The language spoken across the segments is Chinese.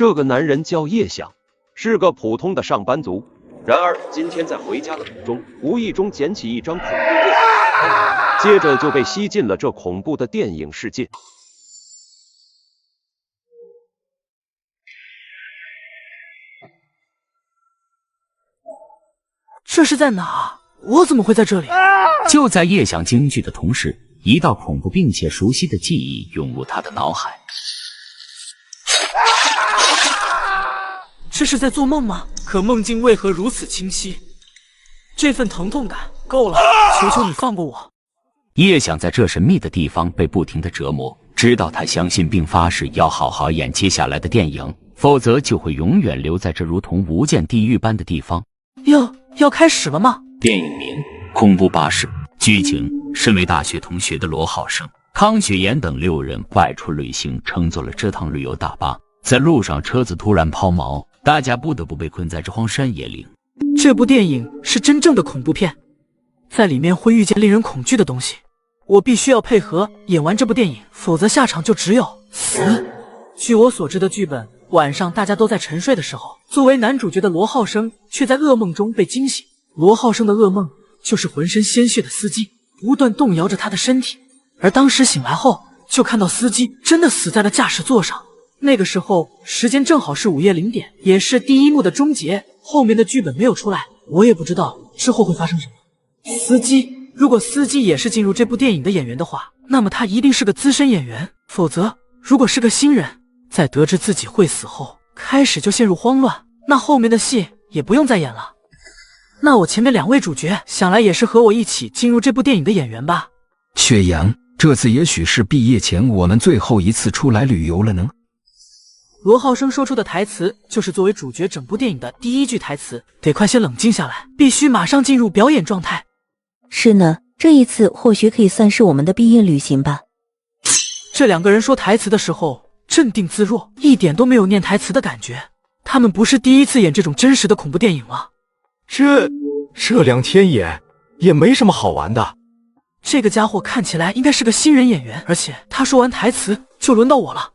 这个男人叫叶想，是个普通的上班族。然而今天在回家的途中，无意中捡起一张恐怖电影，接着就被吸进了这恐怖的电影世界。这是在哪？我怎么会在这里？就在叶想惊惧的同时，一道恐怖并且熟悉的记忆涌入他的脑海。这是在做梦吗？可梦境为何如此清晰？这份疼痛感够了，求求你放过我！叶想在这神秘的地方被不停的折磨，直到他相信并发誓要好好演接下来的电影，否则就会永远留在这如同无间地狱般的地方。要开始了吗？电影名《恐怖巴士》，剧情：身为大学同学的罗浩生、康雪妍等6人外出旅行，乘坐了这趟旅游大巴，在路上车子突然抛锚，大家不得不被困在这荒山野岭。这部电影是真正的恐怖片，在里面会遇见令人恐惧的东西，我必须要配合演完这部电影，否则下场就只有死。据我所知的剧本，晚上大家都在沉睡的时候，作为男主角的罗浩生却在噩梦中被惊醒。罗浩生的噩梦就是浑身鲜血的司机不断动摇着他的身体，而当时醒来后就看到司机真的死在了驾驶座上。那个时候时间正好是午夜0点，也是第一幕的终结。后面的剧本没有出来，我也不知道之后会发生什么。如果司机也是进入这部电影的演员的话，那么他一定是个资深演员，否则如果是个新人，在得知自己会死后开始就陷入慌乱，那后面的戏也不用再演了。那我前面2位主角想来也是和我一起进入这部电影的演员吧。雪阳，这次也许是毕业前我们最后一次出来旅游了呢。罗浩生说出的台词就是作为主角整部电影的第一句台词，得快些冷静下来，必须马上进入表演状态。是呢，这一次或许可以算是我们的毕业旅行吧。这2个人说台词的时候镇定自若，一点都没有念台词的感觉。他们不是第一次演这种真实的恐怖电影了。这2天演也没什么好玩的。这个家伙看起来应该是个新人演员，而且他说完台词就轮到我了。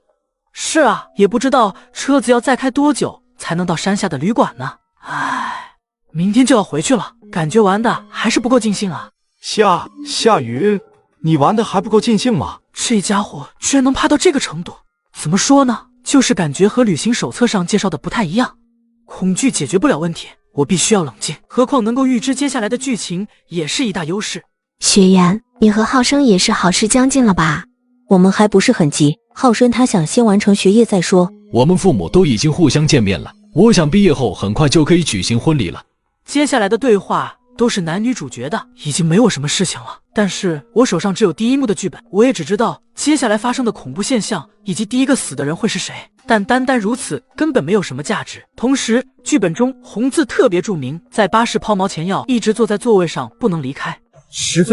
是啊，也不知道车子要再开多久才能到山下的旅馆呢。唉，明天就要回去了，感觉玩的还是不够尽兴啊。夏雨，你玩的还不够尽兴吗？这家伙居然能怕到这个程度，怎么说呢？就是感觉和旅行手册上介绍的不太一样。恐惧解决不了问题，我必须要冷静，何况能够预知接下来的剧情也是一大优势。雪妍，你和浩生也是好事将近了吧？我们还不是很急，浩生他想先完成学业再说。我们父母都已经互相见面了，我想毕业后很快就可以举行婚礼了。接下来的对话都是男女主角的，已经没有什么事情了。但是我手上只有第一幕的剧本，我也只知道接下来发生的恐怖现象以及第一个死的人会是谁，但单单如此根本没有什么价值。同时剧本中红字特别注明，在巴士抛锚前要一直坐在座位上，不能离开10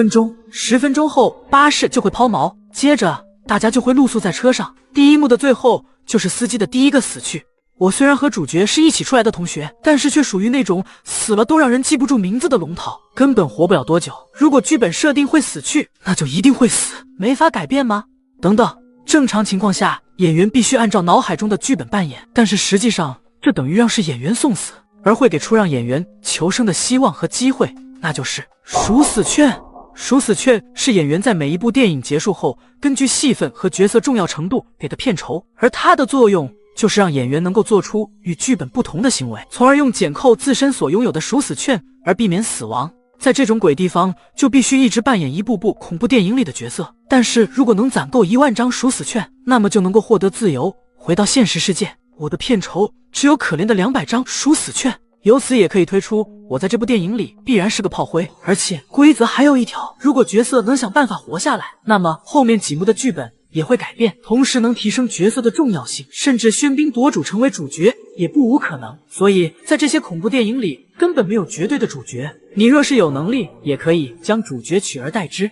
分钟后巴士就会抛锚，接着大家就会露宿在车上。第一幕的最后就是司机的第一个死去。我虽然和主角是一起出来的同学，但是却属于那种死了都让人记不住名字的龙套，根本活不了多久。如果剧本设定会死去，那就一定会死，没法改变吗？等等，正常情况下演员必须按照脑海中的剧本扮演，但是实际上这等于让是演员送死，而会给出让演员求生的希望和机会，那就是赎死券。赎死券是演员在每一部电影结束后根据戏份和角色重要程度给的片酬，而它的作用就是让演员能够做出与剧本不同的行为，从而用减扣自身所拥有的赎死券而避免死亡。在这种鬼地方就必须一直扮演一部部恐怖电影里的角色，但是如果能攒够1万张赎死券，那么就能够获得自由，回到现实世界。我的片酬只有可怜的200张赎死券，由此也可以推出我在这部电影里必然是个炮灰。而且规则还有一条，如果角色能想办法活下来，那么后面几幕的剧本也会改变，同时能提升角色的重要性，甚至喧宾夺主成为主角也不无可能。所以在这些恐怖电影里根本没有绝对的主角，你若是有能力也可以将主角取而代之。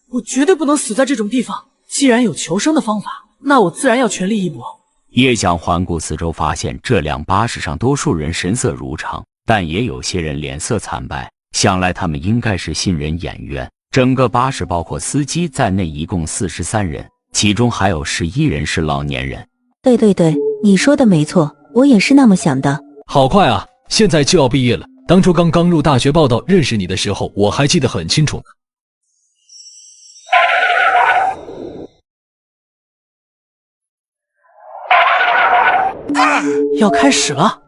我绝对不能死在这种地方，既然有求生的方法，那我自然要全力以搏。叶想环顾四周，发现这辆巴士上多数人神色如常，但也有些人脸色惨白，想来他们应该是新人演员。整个巴士包括司机在内一共43人，其中还有11人是老年人。对，你说的没错，我也是那么想的。好快啊，现在就要毕业了。当初刚入大学报道认识你的时候，我还记得很清楚呢。要开始了。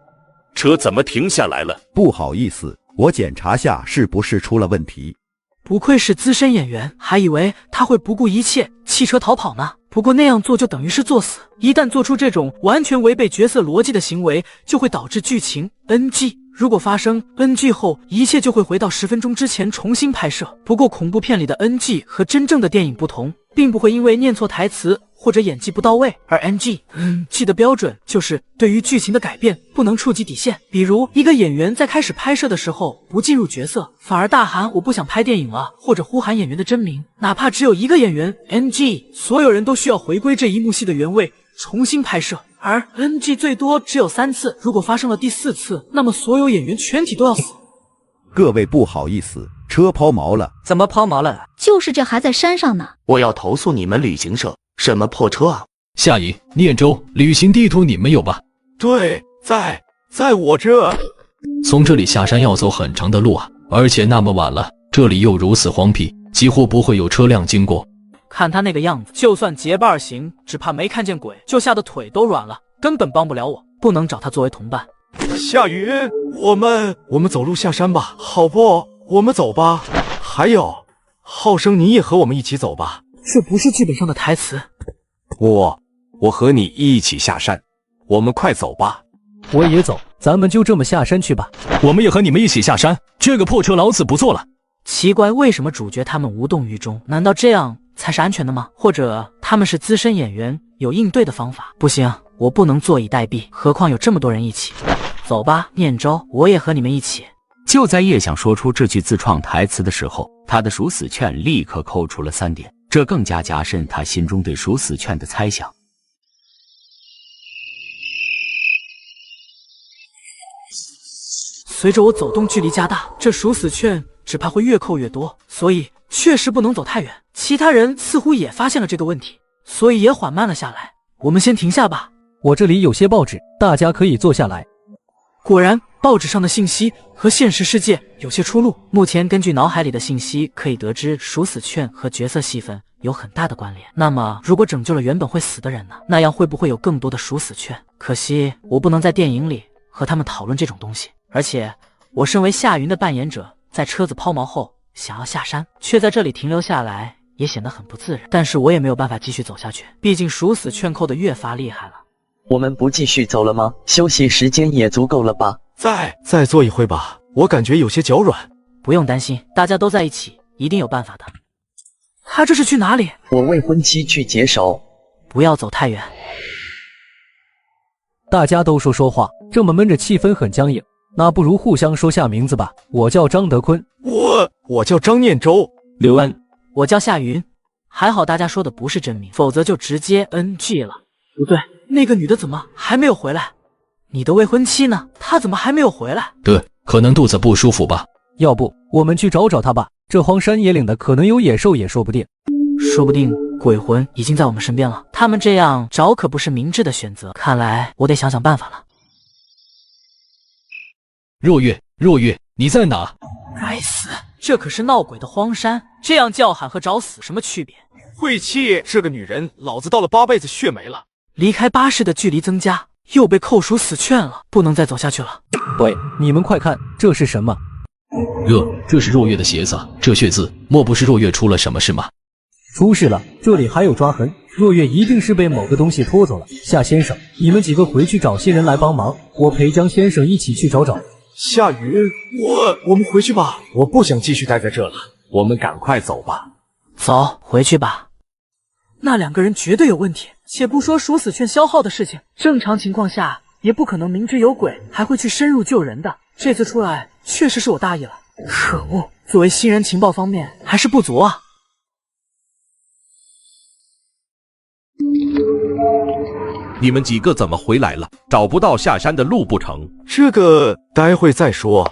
车怎么停下来了？不好意思，我检查下是不是出了问题。不愧是资深演员，还以为他会不顾一切弃车逃跑呢。不过那样做就等于是作死，一旦做出这种完全违背角色逻辑的行为，就会导致剧情 NG。如果发生 NG 后，一切就会回到10分钟之前重新拍摄。不过恐怖片里的 NG 和真正的电影不同，并不会因为念错台词或者演技不到位而 NG。NG 的标准就是对于剧情的改变不能触及底线。比如一个演员在开始拍摄的时候不进入角色，反而大喊我不想拍电影了，或者呼喊演员的真名，哪怕只有一个演员 NG， 所有人都需要回归这一幕戏的原位，重新拍摄。而 NG 最多只有3次，如果发生了第4次，那么所有演员全体都要死。各位不好意思，车抛锚了。怎么抛锚了？就是这还在山上呢。我要投诉你们旅行社，什么破车啊！夏怡、念周，旅行地图你们有吧？对，在我这。从这里下山要走很长的路啊，而且那么晚了，这里又如此荒僻，几乎不会有车辆经过。看他那个样子，就算结伴行，只怕没看见鬼就吓得腿都软了，根本帮不了我，不能找他作为同伴。夏云，我们走路下山吧，好不？我们走吧。还有，浩生，你也和我们一起走吧。这不是剧本上的台词。我和你一起下山，我们快走吧。我也走，咱们就这么下山去吧。我们也和你们一起下山，这个破车老子不坐了。奇怪，为什么主角他们无动于衷？难道这样才是安全的吗？或者他们是资深演员，有应对的方法？不行，我不能坐以待毙，何况有这么多人一起。走吧，念周，我也和你们一起。就在叶想说出这句自创台词的时候，他的属死券立刻扣除了3点，这更加加深他心中对属死券的猜想。随着我走动距离加大，这属死券只怕会越扣越多，所以确实不能走太远。其他人似乎也发现了这个问题，所以也缓慢了下来。我们先停下吧。我这里有些报纸，大家可以坐下来。果然，报纸上的信息和现实世界有些出入。目前根据脑海里的信息可以得知，属死券和角色戏份有很大的关联。那么，如果拯救了原本会死的人呢？那样会不会有更多的属死券？可惜我不能在电影里和他们讨论这种东西。而且，我身为夏云的扮演者，在车子抛锚后想要下山，却在这里停留下来，也显得很不自然。但是我也没有办法继续走下去，毕竟属死券扣的越发厉害了。我们不继续走了吗？休息时间也足够了吧？再坐一会吧，我感觉有些脚软。不用担心，大家都在一起，一定有办法的。他这是去哪里？我未婚妻去解手。不要走太远。大家都说话，这么闷着气氛很僵硬，那不如互相说下名字吧。我叫张德坤。我叫张念周。刘恩。我叫夏云。还好大家说的不是真名，否则就直接 NG 了。不对，那个女的怎么还没有回来？你的未婚妻呢？她怎么还没有回来？对，可能肚子不舒服吧。要不我们去找找她吧，这荒山野岭的可能有野兽也说不定。说不定鬼魂已经在我们身边了，他们这样找可不是明智的选择，看来我得想想办法了。若月，你在哪？该死，这可是闹鬼的荒山，这样叫喊和找死什么区别？晦气，这个女人，老子倒了8辈子血霉了。离开巴士的距离增加，又被扣属死券了，不能再走下去了。喂，你们快看，这是什么？这是若月的鞋子，这血渍，莫不是若月出了什么事吗？出事了，这里还有抓痕，若月一定是被某个东西拖走了。夏先生，你们几个回去找些人来帮忙，我陪张先生一起去找找。夏雨，我们回去吧，我不想继续待在这了，我们赶快走吧。走，回去吧。那2个人绝对有问题，且不说属死券消耗的事情，正常情况下也不可能明知有鬼还会去深入救人的。这次出来确实是我大意了，可恶，作为新人情报方面还是不足啊。你们几个怎么回来了？找不到下山的路不成？这个待会再说。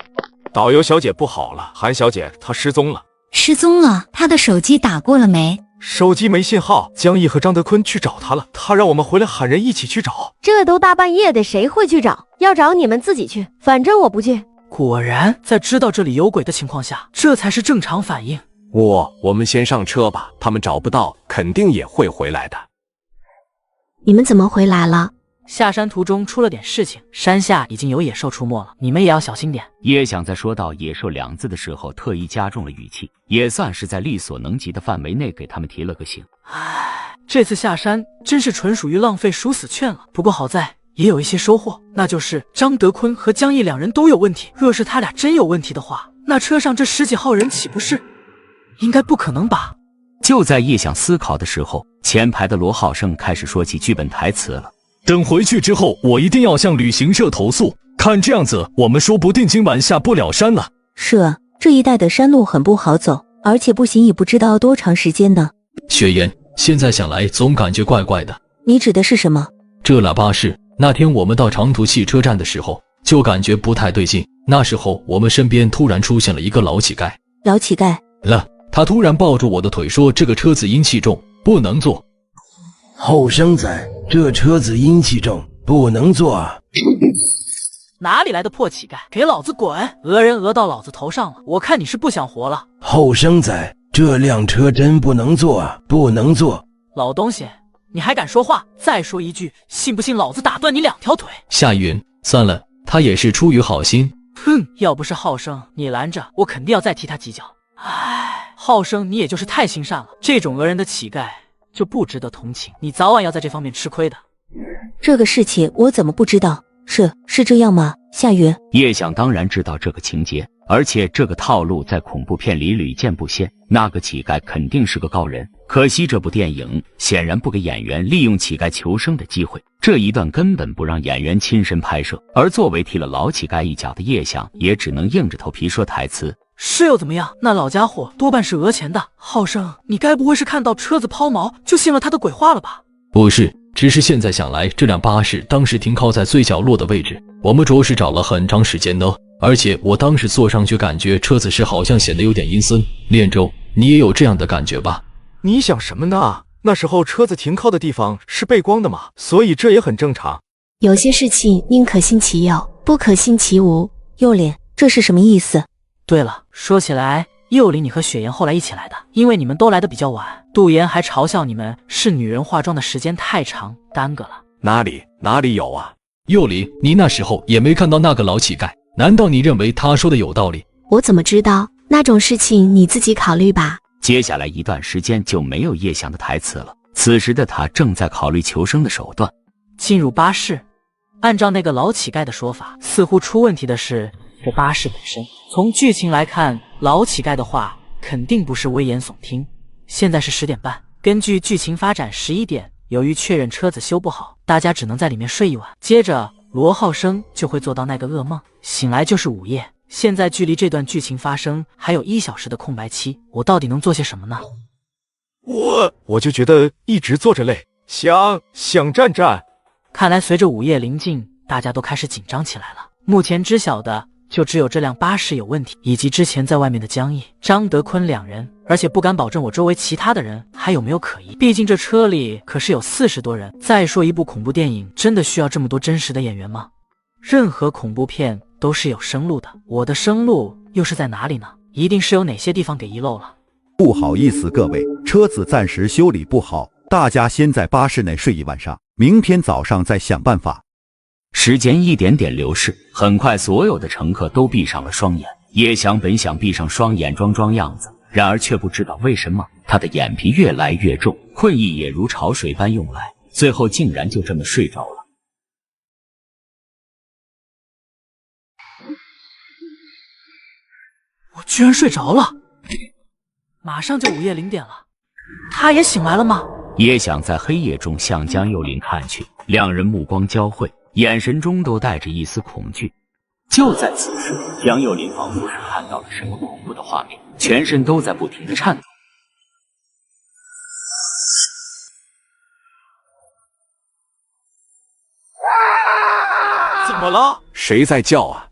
导游小姐不好了，韩小姐她失踪了。失踪了？她的手机打过了没？手机没信号，江毅和张德坤去找他了，他让我们回来喊人一起去找。这都大半夜的，谁会去找？要找你们自己去，反正我不去。果然，在知道这里有鬼的情况下，这才是正常反应。我们先上车吧，他们找不到，肯定也会回来的。你们怎么回来了？下山途中出了点事情，山下已经有野兽出没了，你们也要小心点。叶想在说到野兽2字的时候，特意加重了语气，也算是在力所能及的范围内给他们提了个醒。唉，这次下山真是纯属于浪费殊死券了。不过好在也有一些收获，那就是张德坤和江毅2人都有问题。若是他俩真有问题的话，那车上这10几号人岂不是……应该不可能吧？就在叶想思考的时候，前排的罗浩生开始说起剧本台词了。等回去之后，我一定要向旅行社投诉。看这样子，我们说不定今晚下不了山了。是啊，这一带的山路很不好走，而且步行也不知道要多长时间呢。雪岩，现在想来总感觉怪怪的。你指的是什么？这喇叭是那天我们到长途汽车站的时候，就感觉不太对劲。那时候我们身边突然出现了一个老乞丐。老乞丐？他突然抱住我的腿说：“这个车子阴气重，不能坐。”后生仔，这车子阴气重，不能坐啊！哪里来的破乞丐，给老子滚！讹人讹到老子头上了，我看你是不想活了。后生仔，这辆车真不能坐啊，不能坐！老东西，你还敢说话？再说一句，信不信老子打断你2条腿？夏云，算了，他也是出于好心。哼，要不是浩生你拦着，我肯定要再踢他几脚。唉，浩生你也就是太心善了，这种讹人的乞丐就不值得同情，你早晚要在这方面吃亏的。这个事情我怎么不知道？是这样吗？夏云，叶想当然知道这个情节，而且这个套路在恐怖片里屡见不鲜。那个乞丐肯定是个高人，可惜这部电影显然不给演员利用乞丐求生的机会，这一段根本不让演员亲身拍摄。而作为踢了老乞丐一脚的叶想，也只能硬着头皮说台词。是又怎么样？那老家伙多半是讹钱的。浩生，你该不会是看到车子抛锚就信了他的鬼话了吧？不是，只是现在想来，这辆巴士当时停靠在最角落的位置，我们着实找了很长时间呢。而且我当时坐上去感觉车子是好像显得有点阴森。恋周，你也有这样的感觉吧？你想什么呢？那时候车子停靠的地方是背光的嘛，所以这也很正常。有些事情宁可信其有，不可信其无。右脸，这是什么意思？对了，说起来，佑林你和雪妍后来一起来的，因为你们都来的比较晚，杜妍还嘲笑你们是女人化妆的时间太长，耽搁了。哪里有啊？佑林，你那时候也没看到那个老乞丐，难道你认为他说的有道理？我怎么知道？那种事情你自己考虑吧。接下来一段时间就没有叶翔的台词了，此时的他正在考虑求生的手段。进入巴士，按照那个老乞丐的说法，似乎出问题的是这巴士本身。从剧情来看，老乞丐的话肯定不是危言耸听。现在是10点半，根据剧情发展11点，由于确认车子修不好，大家只能在里面睡一晚。接着罗浩生就会做到那个噩梦，醒来就是午夜。现在距离这段剧情发生还有1小时的空白期，我到底能做些什么呢？我就觉得一直坐着累，想站站。看来随着午夜临近，大家都开始紧张起来了。目前知晓的就只有这辆巴士有问题，以及之前在外面的江毅、张德坤2人，而且不敢保证我周围其他的人还有没有可疑，毕竟这车里可是有40多人。再说一部恐怖电影真的需要这么多真实的演员吗？任何恐怖片都是有生路的，我的生路又是在哪里呢？一定是有哪些地方给遗漏了。不好意思各位，车子暂时修理不好，大家先在巴士内睡一晚上，明天早上再想办法。时间一点点流逝，很快所有的乘客都闭上了双眼。叶翔本想闭上双眼装样子，然而却不知道为什么他的眼皮越来越重，困意也如潮水般涌来，最后竟然就这么睡着了。我居然睡着了，马上就午夜0点了，他也醒来了吗？叶翔在黑夜中向江幼林看去，2人目光交汇，眼神中都带着一丝恐惧。就在此时，江幼林仿佛是看到了什么恐怖的画面，全身都在不停地颤抖。怎么了？谁在叫啊？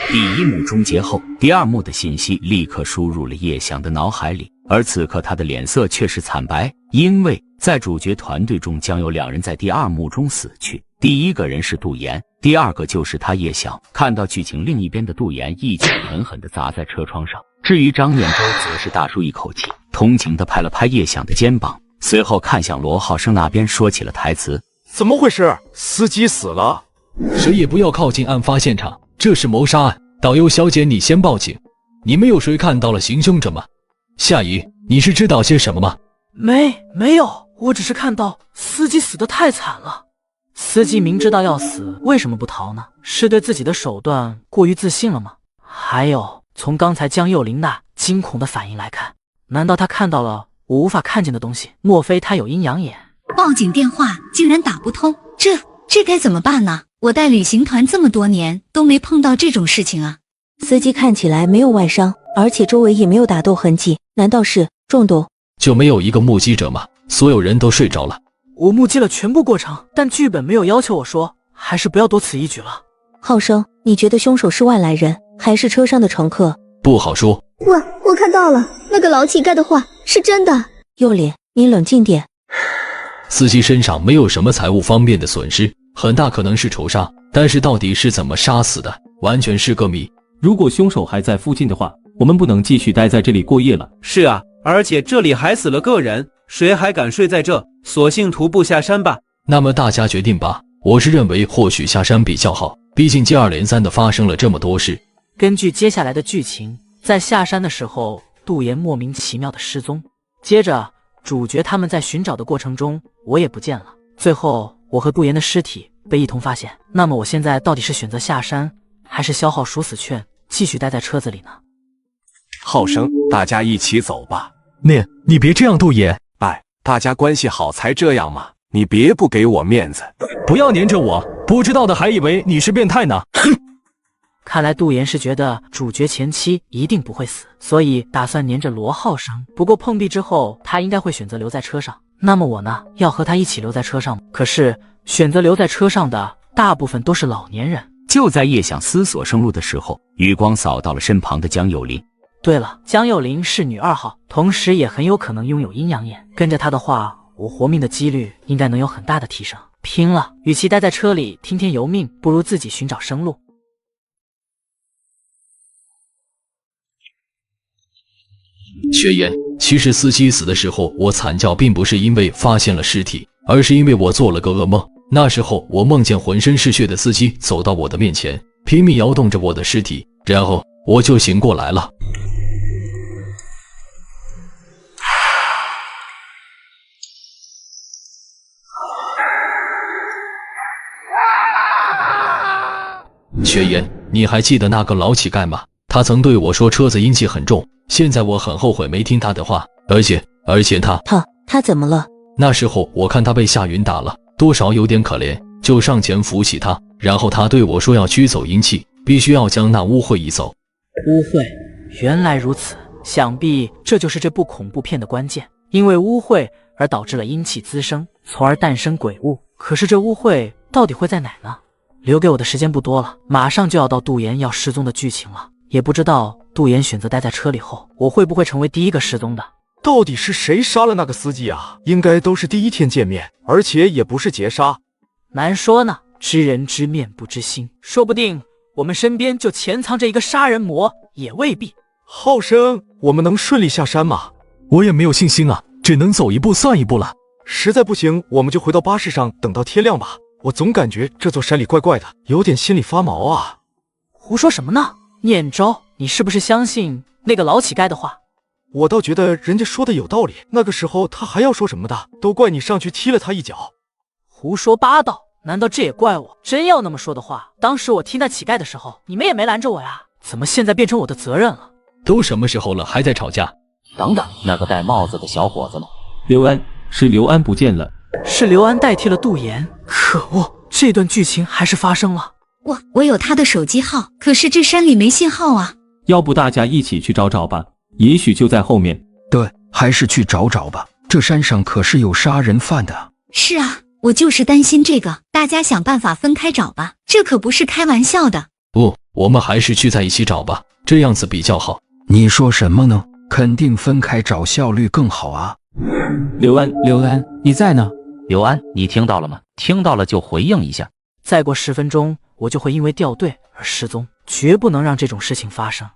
第1幕终结后，第2幕的信息立刻输入了叶翔的脑海里。而此刻他的脸色却是惨白，因为在主角团队中将有2人在第2幕中死去，第一个人是杜岩，第二个就是他叶翔。看到剧情另一边的杜岩一脚狠狠地砸在车窗上，至于张念周则是大舒一口气，同情地拍了拍叶翔的肩膀，随后看向罗浩生那边说起了台词：怎么回事？司机死了？谁也不要靠近案发现场，这是谋杀案。导游小姐，你先报警。你们有谁看到了行凶者吗？夏怡，你是知道些什么吗？没有，我只是看到司机死得太惨了。司机明知道要死，为什么不逃呢？是对自己的手段过于自信了吗？还有，从刚才江幼玲那惊恐的反应来看，难道他看到了我无法看见的东西？莫非他有阴阳眼？报警电话竟然打不通，这该怎么办呢？我带旅行团这么多年都没碰到这种事情啊。司机看起来没有外伤，而且周围也没有打斗痕迹，难道是中毒？就没有一个目击者吗？所有人都睡着了。我目击了全部过程，但剧本没有要求我说，还是不要多此一举了。浩生，你觉得凶手是外来人，还是车上的乘客？不好说。我看到了，那个老乞丐的话是真的。幼莲，你冷静点。司机身上没有什么财物方面的损失，很大可能是仇杀，但是到底是怎么杀死的，完全是个谜。如果凶手还在附近的话，我们不能继续待在这里过夜了。是啊，而且这里还死了个人，谁还敢睡在这？索性徒步下山吧。那么大家决定吧，我是认为或许下山比较好，毕竟接二连三的发生了这么多事。根据接下来的剧情，在下山的时候，杜岩莫名其妙的失踪，接着主角他们在寻找的过程中，我也不见了。最后我和杜岩的尸体被一同发现。那么我现在到底是选择下山，还是消耗赎死券继续待在车子里呢？浩生，大家一起走吧。你别这样，杜岩。哎，大家关系好才这样嘛，你别不给我面子。不要黏着我，不知道的还以为你是变态呢。看来杜岩是觉得主角前妻一定不会死，所以打算黏着罗浩生。不过碰壁之后，他应该会选择留在车上。那么我呢，要和他一起留在车上吗？可是选择留在车上的大部分都是老年人。就在叶想思索生路的时候，余光扫到了身旁的江幼玲。对了，江幼玲是女2号，同时也很有可能拥有阴阳眼。跟着她的话，我活命的几率应该能有很大的提升。拼了，与其待在车里听天由命，不如自己寻找生路。雪岩，其实司机死的时候我惨叫并不是因为发现了尸体，而是因为我做了个噩梦。那时候我梦见浑身是血的司机走到我的面前，拼命摇动着我的尸体，然后我就醒过来了。雪岩，你还记得那个老乞丐吗？他曾对我说车子阴气很重，现在我很后悔没听他的话，而且他怎么了？那时候我看他被夏云打了，多少有点可怜，就上前扶起他，然后他对我说要驱走阴气，必须要将那污秽移走。污秽，原来如此，想必这就是这部恐怖片的关键，因为污秽而导致了阴气滋生，从而诞生鬼物。可是这污秽到底会在哪呢？留给我的时间不多了，马上就要到杜岩要失踪的剧情了，也不知道杜岩选择待在车里后，我会不会成为第一个失踪的。到底是谁杀了那个司机啊？应该都是第一天见面，而且也不是劫杀。难说呢，知人知面不知心，说不定我们身边就潜藏着一个杀人魔，也未必。浩生，我们能顺利下山吗？我也没有信心啊，只能走一步算一步了。实在不行，我们就回到巴士上，等到天亮吧。我总感觉这座山里怪怪的，有点心里发毛啊。胡说什么呢？念周，你是不是相信那个老乞丐的话？我倒觉得人家说的有道理，那个时候他还要说什么的，都怪你上去踢了他一脚。胡说八道，难道这也怪我？真要那么说的话，当时我踢那乞丐的时候，你们也没拦着我呀，怎么现在变成我的责任了？都什么时候了，还在吵架？等等，那个戴帽子的小伙子呢？刘安，是刘安不见了。是刘安代替了杜岩，可恶，这段剧情还是发生了。我有他的手机号，可是这山里没信号啊。要不大家一起去找找吧，也许就在后面。对，还是去找找吧，这山上可是有杀人犯的。是啊，我就是担心这个，大家想办法分开找吧，这可不是开玩笑的。不，我们还是去在一起找吧，这样子比较好。你说什么呢？肯定分开找效率更好啊。刘安，你在呢？刘安，你听到了吗？听到了就回应一下。再过10分钟，我就会因为掉队而失踪，绝不能让这种事情发生。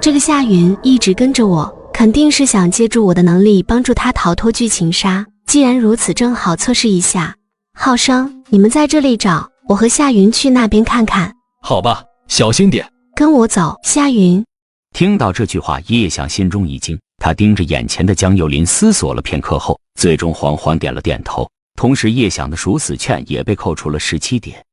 这个夏云一直跟着我，肯定是想借助我的能力帮助他逃脱剧情杀。既然如此，正好测试一下。浩生，你们在这里找，我和夏云去那边看看。好吧，小心点。跟我走，夏云。听到这句话，叶想心中一惊，他盯着眼前的江幼林思索了片刻后，最终缓缓点了点头。同时，叶想的赎死券也被扣除了17点。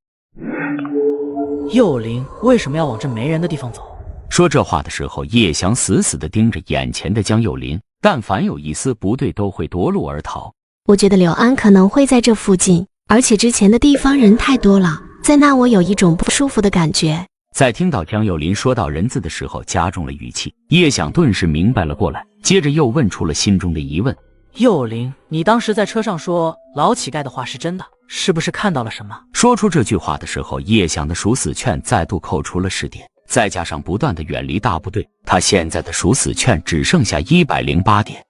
幼林为什么要往这没人的地方走？说这话的时候，叶翔死死地盯着眼前的江幼林，但凡有一丝不对，都会夺路而逃。我觉得刘安可能会在这附近，而且之前的地方人太多了，在那我有一种不舒服的感觉。在听到江幼林说到人字的时候，加重了语气。叶想顿时明白了过来，接着又问出了心中的疑问：幼林，你当时在车上说老乞丐的话是真的，是不是看到了什么？说出这句话的时候，叶想的赎死券再度扣除了10点，再加上不断的远离大部队，他现在的赎死券只剩下108点。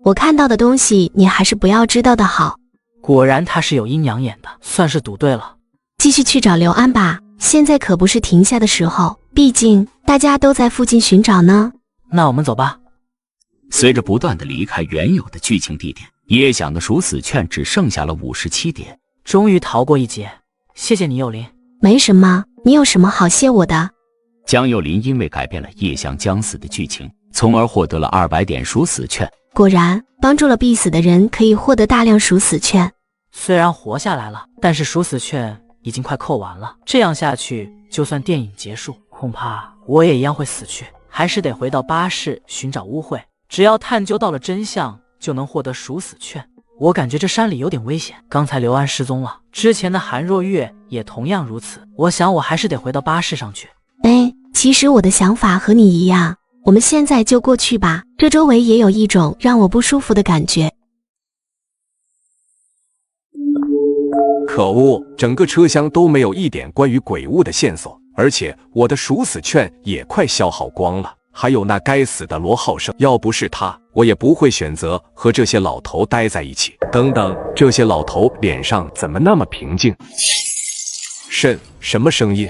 我看到的东西你还是不要知道的好。果然他是有阴阳眼的，算是赌对了。继续去找刘安吧，现在可不是停下的时候，毕竟大家都在附近寻找呢。那我们走吧。随着不断的离开原有的剧情地点，叶想的赎死券只剩下了57点。终于逃过一劫，谢谢你幼林。没什么，你有什么好谢我的？江幼林因为改变了叶翔将死的剧情，从而获得了200点赎死券。果然，帮助了必死的人可以获得大量赎死券。虽然活下来了，但是赎死券已经快扣完了。这样下去，就算电影结束，恐怕我也一样会死去。还是得回到巴士寻找污秽，只要探究到了真相，就能获得赎死券。我感觉这山里有点危险，刚才刘安失踪了，之前的韩若月也同样如此。我想我还是得回到巴士上去。其实我的想法和你一样，我们现在就过去吧。这周围也有一种让我不舒服的感觉。可恶，整个车厢都没有一点关于鬼物的线索，而且我的赎死券也快消耗光了。还有那该死的罗浩生，要不是他，我也不会选择和这些老头待在一起。等等，这些老头脸上怎么那么平静？什么声音？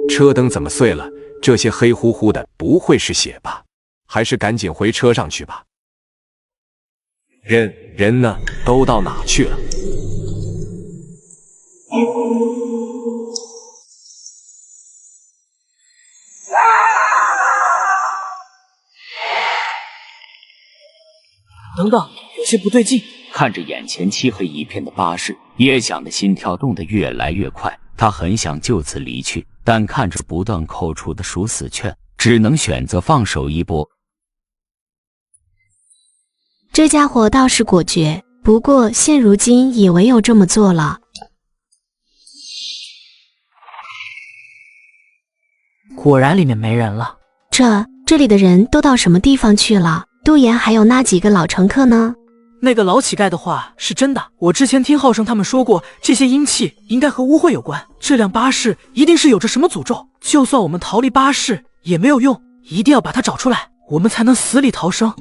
车灯怎么碎了？这些黑乎乎的，不会是血吧？还是赶紧回车上去吧。人呢？都到哪去了？等等，有些不对劲。看着眼前漆黑一片的巴士，叶想的心跳动得越来越快。他很想就此离去，但看着不断扣除的赎死券，只能选择放手一搏。这家伙倒是果决，不过现如今也唯有这么做了。果然里面没人了。这里的人都到什么地方去了？杜岩还有那几个老乘客呢？那个老乞丐的话是真的，我之前听浩生他们说过，这些阴气应该和污秽有关。这辆巴士一定是有着什么诅咒，就算我们逃离巴士也没有用，一定要把它找出来，我们才能死里逃生。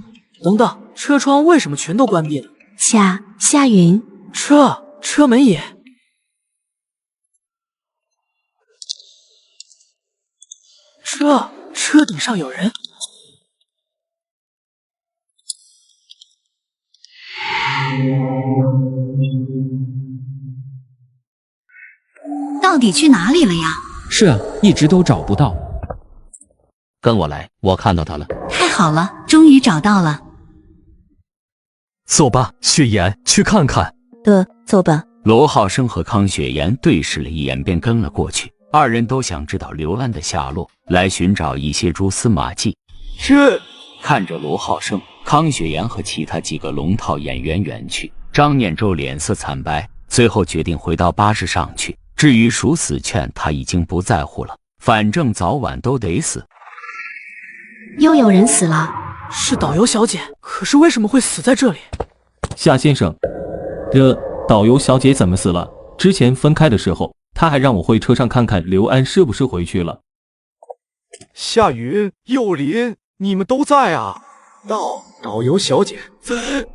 等等，车窗为什么全都关闭了？夏云，车门也……车顶上有人。到底去哪里了呀？是啊，一直都找不到。跟我来，我看到他了。太好了，终于找到了。走吧，雪岩，去看看。走吧。罗浩生和康雪岩对视了一眼，便跟了过去。二人都想知道刘安的下落，来寻找一些蛛丝马迹。看着罗浩生、康雪岩和其他几个龙套演员远去，张念周脸色惨白，最后决定回到巴士上去。至于赎死券，他已经不在乎了，反正早晚都得死。又有人死了，是导游小姐，可是为什么会死在这里？夏先生，这导游小姐怎么死了？之前分开的时候，她还让我回车上看看刘安是不是回去了。夏云、幼林，你们都在啊？导游小姐，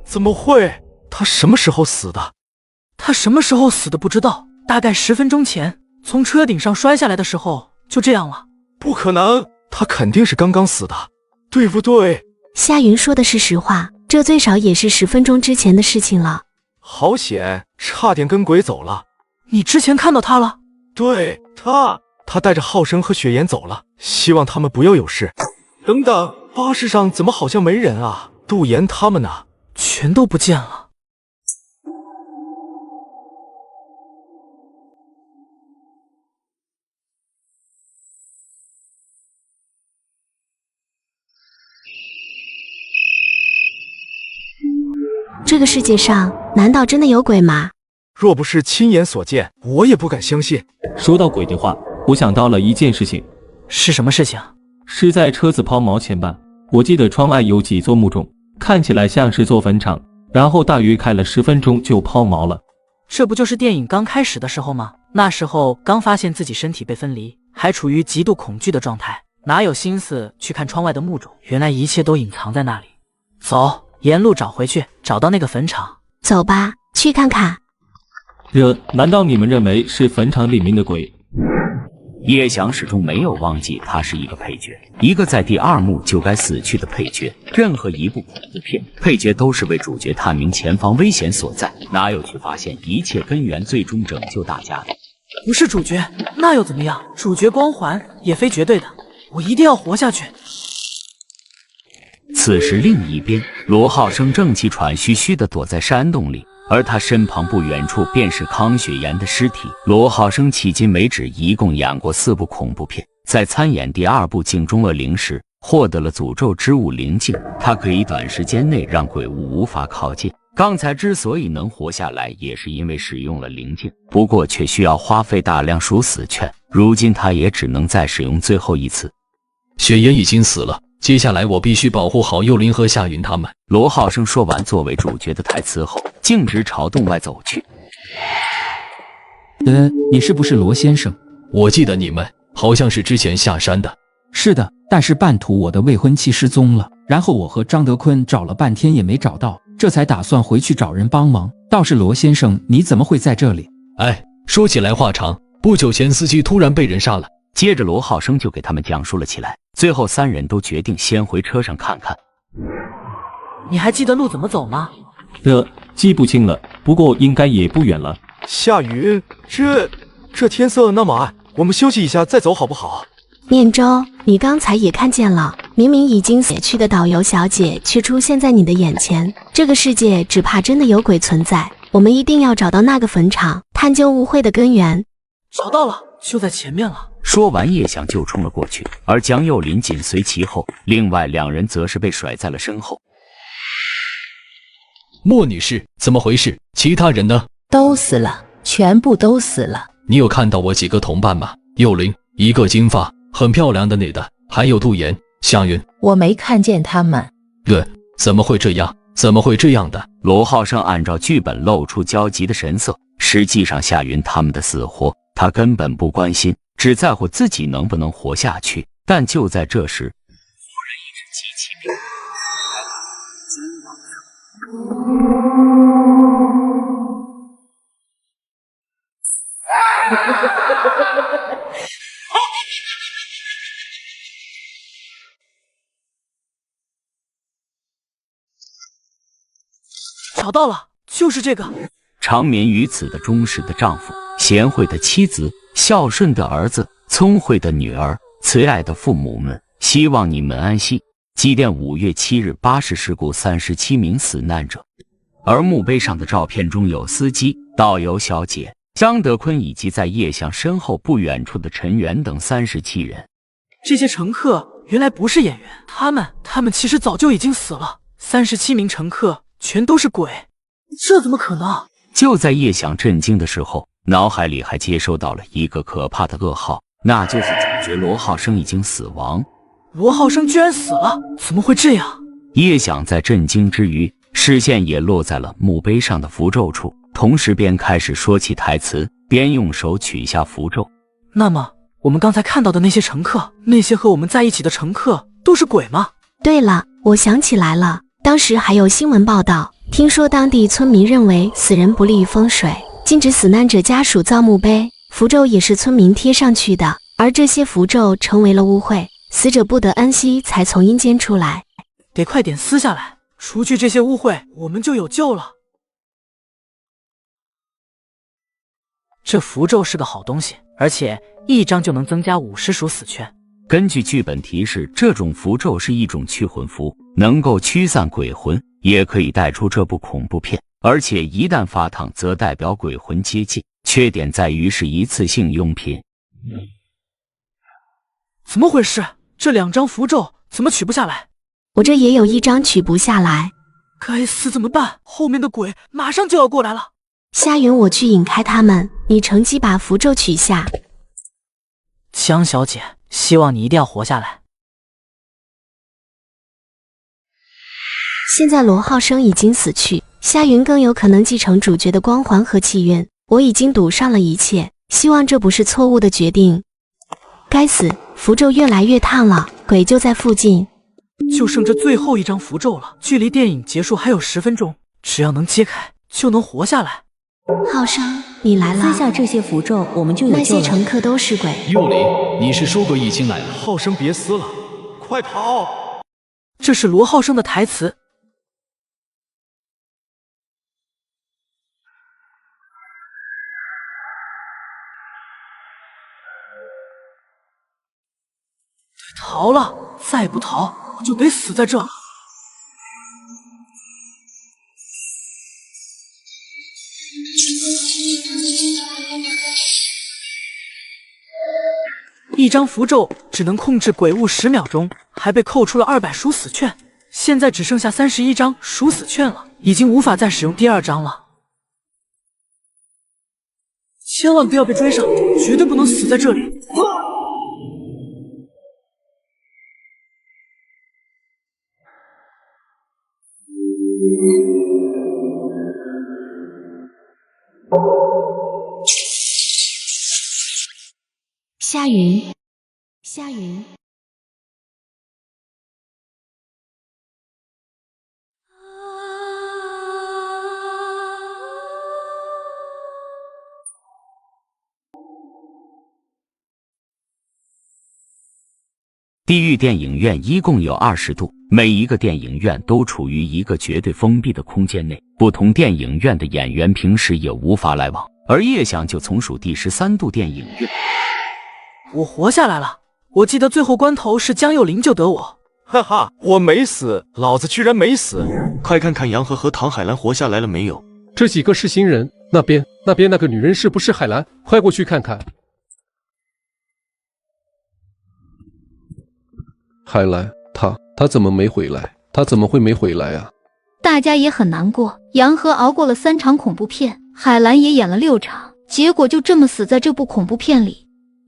怎么会？她什么时候死的？他什么时候死的不知道，大概10分钟前，从车顶上摔下来的时候就这样了。不可能，她肯定是刚刚死的，对不对？夏云说的是实话，这最少也是10分钟之前的事情了。好险，差点跟鬼走了。你之前看到他了？对，他带着浩生和雪岩走了，希望他们不要有事。等等，巴士上怎么好像没人啊？杜岩他们呢？全都不见了。这个世界上难道真的有鬼吗？若不是亲眼所见，我也不敢相信。说到鬼的话，我想到了一件事情。是什么事情？是在车子抛锚前吧。我记得窗外有几座木钟，看起来像是座坟场，然后大约开了10分钟就抛锚了。这不就是电影刚开始的时候吗？那时候刚发现自己身体被分离，还处于极度恐惧的状态，哪有心思去看窗外的木钟？原来一切都隐藏在那里。走，沿路找回去，找到那个坟场。走吧，去看看。难道你们认为是坟场里面的鬼？叶翔始终没有忘记他是一个配角，一个在第2幕就该死去的配角。任何一部恐怖片，配角都是为主角探明前方危险所在，哪有去发现一切根源，最终拯救大家的？不是主角，那又怎么样？主角光环也非绝对的，我一定要活下去。此时另一边，罗浩生正气喘吁吁地躲在山洞里，而他身旁不远处便是康雪岩的尸体。罗浩生迄今为止一共演过4部恐怖片，在参演第2部《镜中恶灵》时，获得了诅咒之物灵镜，他可以短时间内让鬼物无法靠近。刚才之所以能活下来，也是因为使用了灵镜，不过却需要花费大量赎死券，如今他也只能再使用最后一次。雪岩已经死了，接下来我必须保护好幼林和夏云他们。罗浩生说完作为主角的台词后，径直朝洞外走去。你是不是罗先生？我记得你们好像是之前下山的。是的，但是半途我的未婚妻失踪了，然后我和张德坤找了半天也没找到，这才打算回去找人帮忙。倒是罗先生，你怎么会在这里？说起来话长，不久前司机突然被人杀了。接着罗浩生就给他们讲述了起来，最后3人都决定先回车上看看。你还记得路怎么走吗？记不清了，不过应该也不远了。夏云，这天色那么暗，我们休息一下再走好不好？念周，你刚才也看见了，明明已经死去的导游小姐却出现在你的眼前。这个世界只怕真的有鬼存在，我们一定要找到那个坟场，探究误会的根源。找到了，就在前面了。说完，叶翔就冲了过去，而江幼林紧随其后，另外2人则是被甩在了身后。莫女士，怎么回事？其他人呢？都死了，全部都死了。你有看到我几个同伴吗？幼林，一个金发很漂亮的女的，还有杜岩、夏云。我没看见他们。怎么会这样？怎么会这样的？罗浩生按照剧本露出焦急的神色。实际上，夏云他们的死活，他根本不关心，只在乎自己能不能活下去。但就在这时，忽然一只极其明找到了，就是这个。长眠于此的忠实的丈夫，贤惠的妻子，孝顺的儿子，聪慧的女儿，慈爱的父母们，希望你们安息。祭奠5月7日巴士事故37名死难者。而墓碑上的照片中有司机、导游小姐、张德坤以及在叶翔身后不远处的陈元等37人。这些乘客原来不是演员，他们其实早就已经死了。37名乘客全都是鬼，这怎么可能？就在叶翔震惊的时候，脑海里还接收到了一个可怕的噩耗，那就是主角罗浩生已经死亡。罗浩生居然死了，怎么会这样？叶翔在震惊之余，视线也落在了墓碑上的符咒处，同时边开始说起台词，边用手取下符咒。那么我们刚才看到的那些乘客，那些和我们在一起的乘客都是鬼吗？对了，我想起来了，当时还有新闻报道，听说当地村民认为死人不利于风水，禁止死难者家属造墓碑，符咒也是村民贴上去的，而这些符咒成为了污秽，死者不得安息，才从阴间出来。得快点撕下来，除去这些污秽，我们就有救了。这符咒是个好东西，而且1张就能增加50属死券。根据剧本提示，这种符咒是一种驱魂符，能够驱散鬼魂，也可以带出这部恐怖片，而且一旦发烫则代表鬼魂接近，缺点在于是一次性用品。怎么回事？这2张符咒怎么取不下来？我这也有1张取不下来。该死，怎么办？后面的鬼马上就要过来了。夏云，我去引开他们，你乘机把符咒取下。江小姐，希望你一定要活下来。现在罗浩生已经死去，夏云更有可能继承主角的光环和气运。我已经赌上了一切，希望这不是错误的决定。该死，符咒越来越烫了，鬼就在附近。就剩这最后1张符咒了，距离电影结束还有10分钟，只要能揭开，就能活下来。浩生，你来了。撕下这些符咒，我们就有救了。那些乘客都是鬼。幼灵，你是说鬼已经来了？浩生别撕了，快跑！这是罗浩生的台词。逃了，再不逃我就得死在这。1张符咒只能控制鬼物10秒钟，还被扣出了200属死券，现在只剩下31张属死券了，已经无法再使用第2张了。千万不要被追上，绝对不能死在这里。夏云，夏云，地狱电影院一共有20度，每一个电影院都处于一个绝对封闭的空间内，不同电影院的演员平时也无法来往，而叶翔就从属第13度电影院。我活下来了，我记得最后关头是江幼林救得我。哈哈，我没死，老子居然没死！快看看杨和唐海兰活下来了没有？这几个是新人，那边那个女人是不是海兰？快过去看看。海兰，她怎么没回来？她怎么会没回来啊？大家也很难过，杨和熬过了3场恐怖片，海兰也演了6场，结果就这么死在这部恐怖片里。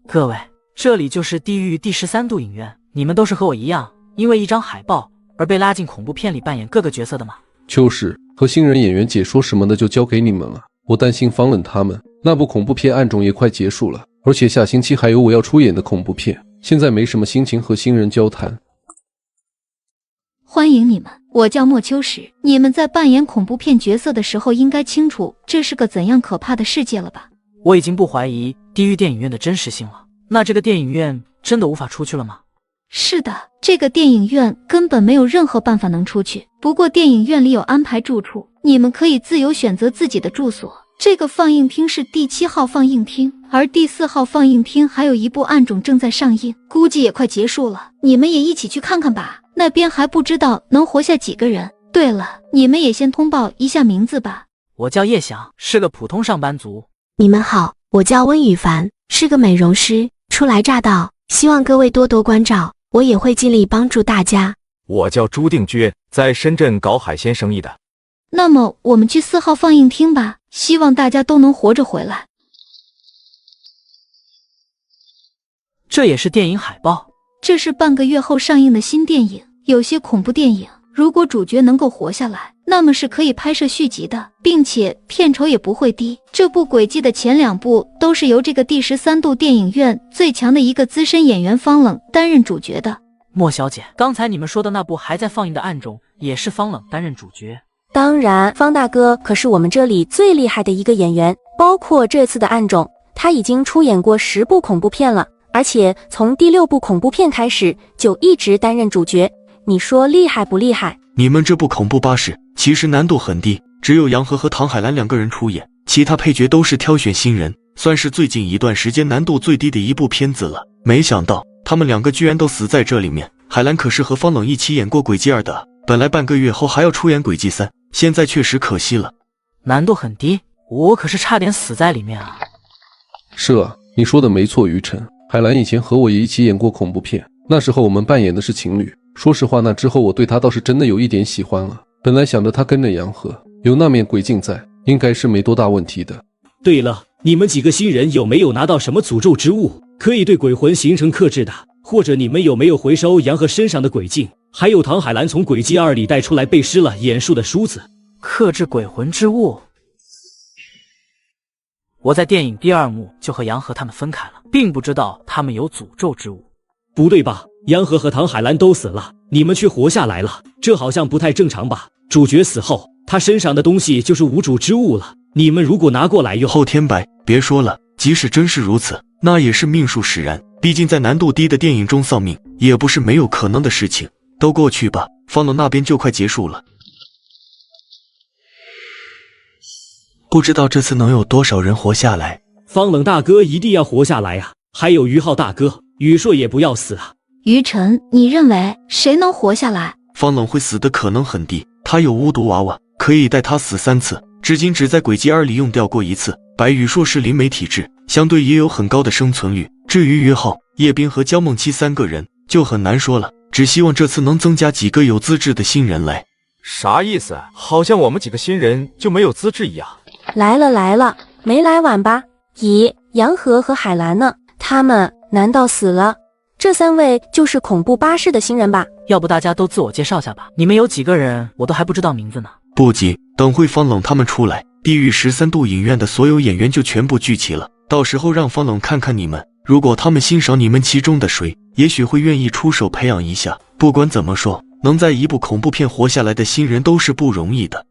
各位，这里就是地狱第13度影院，你们都是和我一样，因为1张海报而被拉进恐怖片里扮演各个角色的吗？就是和新人演员解说什么的就交给你们了，我担心方冷他们。那部恐怖片暗种也快结束了，而且下星期还有我要出演的恐怖片，现在没什么心情和新人交谈。欢迎你们，我叫莫秋实。你们在扮演恐怖片角色的时候应该清楚这是个怎样可怕的世界了吧？我已经不怀疑地狱电影院的真实性了，那这个电影院真的无法出去了吗？是的，这个电影院根本没有任何办法能出去，不过电影院里有安排住处，你们可以自由选择自己的住所。这个放映厅是第7号放映厅，而第4号放映厅还有一部暗种正在上映，估计也快结束了，你们也一起去看看吧，那边还不知道能活下几个人。对了，你们也先通报一下名字吧。我叫叶翔，是个普通上班族。你们好，我叫温雨凡，是个美容师，初来乍到，希望各位多多关照，我也会尽力帮助大家。我叫朱定军，在深圳搞海鲜生意的。那么我们去4号放映厅吧，希望大家都能活着回来。这也是电影海报。这是半个月后上映的新电影，有些恐怖电影，如果主角能够活下来，那么是可以拍摄续集的，并且片酬也不会低。这部轨迹的前2部都是由这个第13度电影院最强的一个资深演员方冷担任主角的。莫小姐，刚才你们说的那部还在放映的暗中，也是方冷担任主角。当然，方大哥可是我们这里最厉害的一个演员，包括这次的暗种，他已经出演过10部恐怖片了，而且从第6部恐怖片开始就一直担任主角。你说厉害不厉害？你们这部恐怖巴士其实难度很低，只有杨和唐海兰2个人出演，其他配角都是挑选新人，算是最近一段时间难度最低的一部片子了。没想到他们2个居然都死在这里面。海兰可是和方冷一起演过轨迹2的，本来半个月后还要出演轨迹3，现在确实可惜了。难度很低，我可是差点死在里面啊。是啊，你说的没错，于晨。海兰以前和我也一起演过恐怖片，那时候我们扮演的是情侣。说实话，那之后我对她倒是真的有一点喜欢了。本来想着她跟着杨和，有那面鬼镜在，应该是没多大问题的。对了，你们几个新人有没有拿到什么诅咒之物，可以对鬼魂形成克制的？或者你们有没有回收杨和身上的鬼镜？还有唐海兰从轨迹2里带出来背诗了眼术的梳子？克制鬼魂之物？我在电影第2幕就和杨和他们分开了，并不知道他们有诅咒之物。不对吧？杨和和唐海兰都死了，你们却活下来了，这好像不太正常吧？主角死后，他身上的东西就是无主之物了，你们如果拿过来用……后天白，别说了，即使真是如此，那也是命数使然，毕竟在难度低的电影中丧命，也不是没有可能的事情。都过去吧，方冷那边就快结束了。不知道这次能有多少人活下来。方冷大哥一定要活下来啊！还有于浩大哥，宇硕也不要死啊！于晨，你认为谁能活下来？方冷会死的可能很低，他有巫毒娃娃，可以带他死3次，至今只在轨迹2里用掉过1次。白宇硕是灵媒体质，相对也有很高的生存率。至于于浩、叶斌和焦梦期3个人就很难说了，只希望这次能增加几个有资质的新人来。啥意思？好像我们几个新人就没有资质一样。来了，没来晚吧？咦，杨和和海兰呢？他们难道死了？这3位就是恐怖巴士的新人吧？要不大家都自我介绍下吧？你们有几个人，我都还不知道名字呢。不急，等会方冷他们出来，地狱13度影院的所有演员就全部聚齐了，到时候让方冷看看你们，如果他们欣赏你们其中的谁，也许会愿意出手培养一下。不管怎么说，能在一部恐怖片活下来的新人都是不容易的。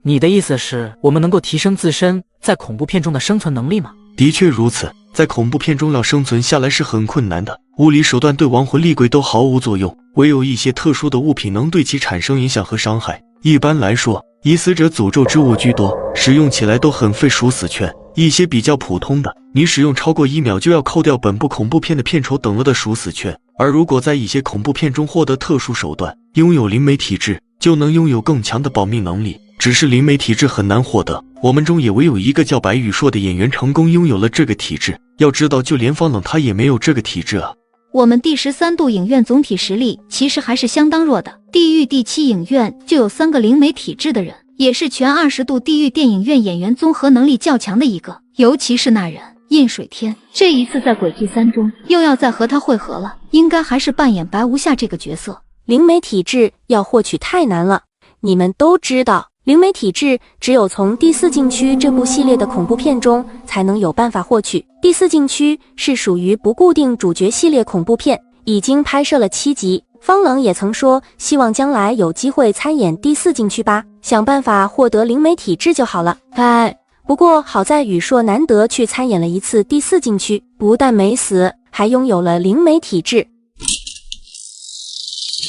你的意思是我们能够提升自身在恐怖片中的生存能力吗？的确如此，在恐怖片中要生存下来是很困难的，物理手段对亡魂厉鬼都毫无作用，唯有一些特殊的物品能对其产生影响和伤害。一般来说，以死者诅咒之物居多，使用起来都很费赎死券。一些比较普通的，你使用超过1秒就要扣掉本部恐怖片的片酬等了的赎死券。而如果在一些恐怖片中获得特殊手段，拥有灵媒体质，就能拥有更强的保命能力。只是灵媒体质很难获得，我们中也唯有一个叫白宇硕的演员成功拥有了这个体质。要知道，就连方冷他也没有这个体质啊。我们第13度影院总体实力其实还是相当弱的，地狱第7影院就有3个灵媒体质的人，也是全20度地狱电影院演员综合能力较强的一个。尤其是那人印水天，这一次在轨迹3中又要再和他会合了，应该还是扮演白无暇这个角色。灵媒体质要获取太难了，你们都知道，灵媒体质只有从第4禁区这部系列的恐怖片中才能有办法获取。第4禁区是属于不固定主角系列恐怖片，已经拍摄了7集。方冷也曾说希望将来有机会参演第4禁区吧，想办法获得灵媒体质就好了。不过好在宇硕难得去参演了一次第4禁区，不但没死，还拥有了灵媒体质。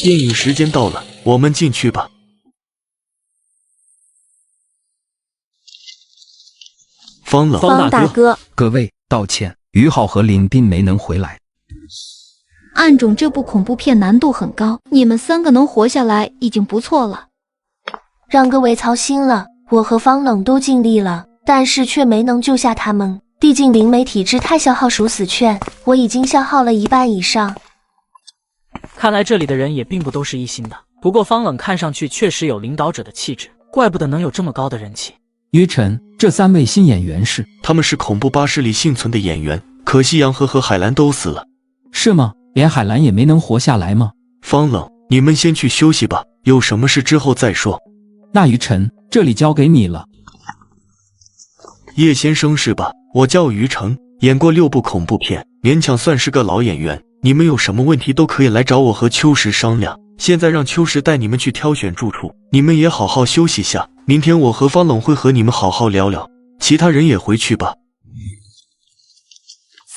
电影时间到了，我们进去吧。方大哥，各位道歉，于浩和林斌没能回来。暗种这部恐怖片难度很高，你们3个能活下来已经不错了。让各位操心了，我和方冷都尽力了，但是却没能救下他们。毕竟灵媒体质太消耗赎死券，我已经消耗了1半以上。看来这里的人也并不都是一心的，不过方冷看上去确实有领导者的气质，怪不得能有这么高的人气。于晨，这3位新演员是？他们是恐怖巴士里幸存的演员，可惜杨和海兰都死了。是吗？连海兰也没能活下来吗？方冷，你们先去休息吧，有什么事之后再说。那于晨，这里交给你了。叶先生是吧？我叫于晨，演过6部恐怖片，勉强算是个老演员。你们有什么问题都可以来找我和秋实商量。现在让秋实带你们去挑选住处，你们也好好休息下。明天我和方冷会和你们好好聊聊。其他人也回去吧。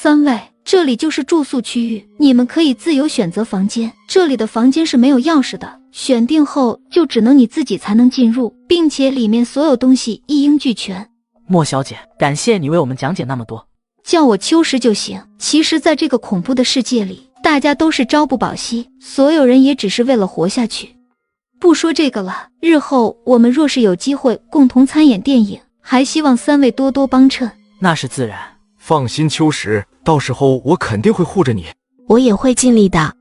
3位，这里就是住宿区域，你们可以自由选择房间。这里的房间是没有钥匙的，选定后就只能你自己才能进入，并且里面所有东西一应俱全。莫小姐，感谢你为我们讲解那么多。叫我秋实就行。其实在这个恐怖的世界里，大家都是朝不保夕，所有人也只是为了活下去。不说这个了，日后我们若是有机会共同参演电影，还希望3位多多帮衬。那是自然。放心，秋实，到时候我肯定会护着你。我也会尽力的。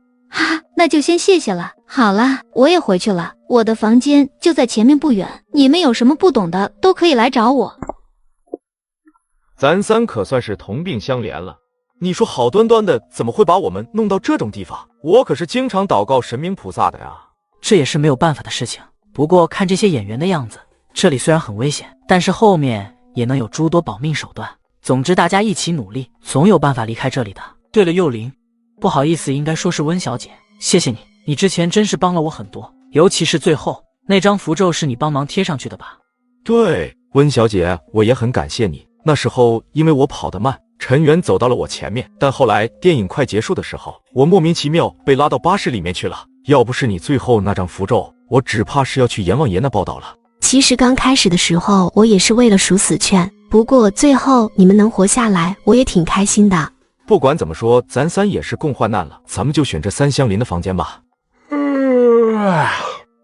那就先谢谢了。好了，我也回去了，我的房间就在前面不远，你们有什么不懂的都可以来找我。咱3可算是同病相怜了。你说好端端的，怎么会把我们弄到这种地方？我可是经常祷告神明菩萨的呀。这也是没有办法的事情。不过看这些演员的样子，这里虽然很危险，但是后面也能有诸多保命手段。总之大家一起努力，总有办法离开这里的。对了，幼灵，不好意思，应该说是温小姐，谢谢你，你之前真是帮了我很多，尤其是最后那张符咒是你帮忙贴上去的吧？对，温小姐，我也很感谢你。那时候因为我跑得慢，陈元走到了我前面，但后来电影快结束的时候，我莫名其妙被拉到巴士里面去了。要不是你最后那张符咒，我只怕是要去阎王爷那报道了。其实刚开始的时候，我也是为了赎死券，不过最后你们能活下来，我也挺开心的。不管怎么说，咱3也是共患难了，咱们就选这3相邻的房间吧。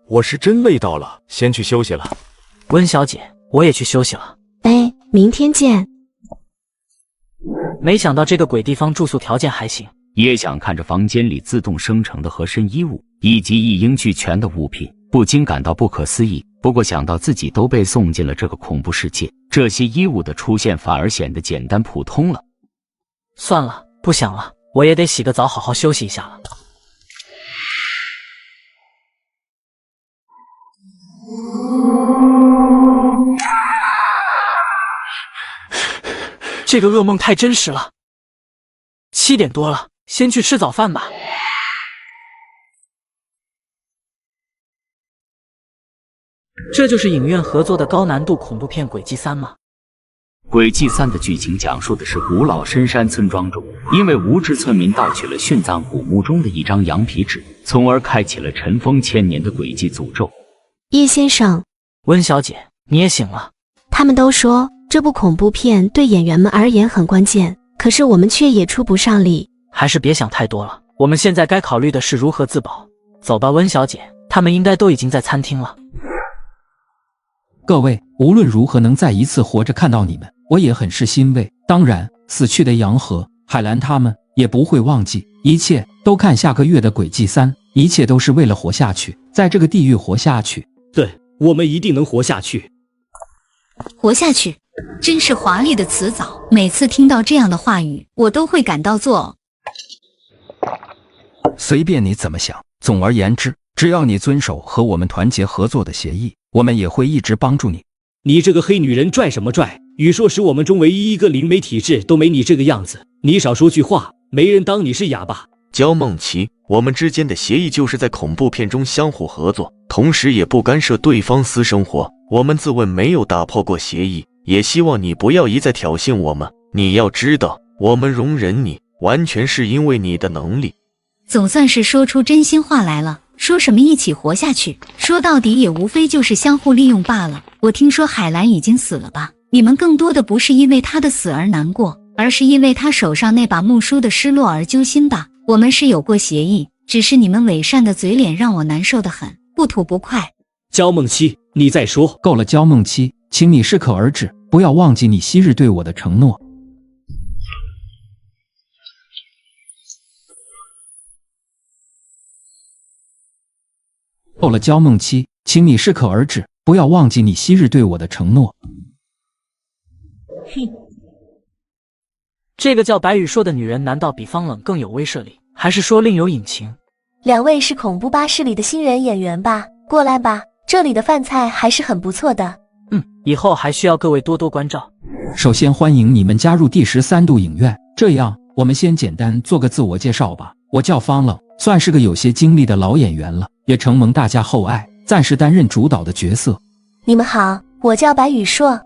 我是真累到了，先去休息了。温小姐，我也去休息了。明天见。没想到这个鬼地方住宿条件还行。叶想看着房间里自动生成的合身衣物以及一应俱全的物品，不禁感到不可思议。不过想到自己都被送进了这个恐怖世界，这些衣物的出现反而显得简单普通了。算了，不想了，我也得洗个澡好好休息一下了。这个噩梦太真实了。7点多了，先去吃早饭吧。这就是影院合作的高难度恐怖片《轨迹3》吗？《轨迹3》的剧情讲述的是古老深山村庄中，因为无知村民盗取了殉葬古墓中的一张羊皮纸，从而开启了尘封1000年的轨迹诅咒。叶先生，温小姐，你也醒了。他们都说这部恐怖片对演员们而言很关键，可是我们却也出不上力。还是别想太多了，我们现在该考虑的是如何自保。走吧，温小姐，他们应该都已经在餐厅了。各位，无论如何能再一次活着看到你们，我也很是欣慰。当然，死去的杨和、海兰他们也不会忘记，一切都看下个月的轨迹3，一切都是为了活下去，在这个地狱活下去。对，我们一定能活下去。活下去，真是华丽的词藻。每次听到这样的话语，我都会感到作呕。随便你怎么想，总而言之，只要你遵守和我们团结合作的协议，我们也会一直帮助你。你这个黑女人拽什么拽？宇硕是我们中唯一一个灵媒体质都没你这个样子，你少说句话，没人当你是哑巴。焦梦琪，我们之间的协议就是在恐怖片中相互合作，同时也不干涉对方私生活。我们自问没有打破过协议，也希望你不要一再挑衅我们。你要知道，我们容忍你，完全是因为你的能力。总算是说出真心话来了。说什么一起活下去，说到底也无非就是相互利用罢了。我听说海兰已经死了吧？你们更多的不是因为她的死而难过，而是因为她手上那把木梳的失落而揪心吧？我们是有过协议，只是你们伪善的嘴脸让我难受得很，不吐不快。焦梦七，你再说。够了，焦梦七，请你适可而止，不要忘记你昔日对我的承诺。够了，焦梦七，请你适可而止，不要忘记你昔日对我的承诺。哼，这个叫白羽硕的女人，难道比方冷更有威慑力，还是说另有隐情？两位是恐怖巴士里的新人演员吧？过来吧，这里的饭菜还是很不错的。以后还需要各位多多关照。首先欢迎你们加入第13度影院。这样，我们先简单做个自我介绍吧。我叫方冷，算是个有些经历的老演员了，也承蒙大家厚爱，暂时担任主导的角色。你们好，我叫白宇硕。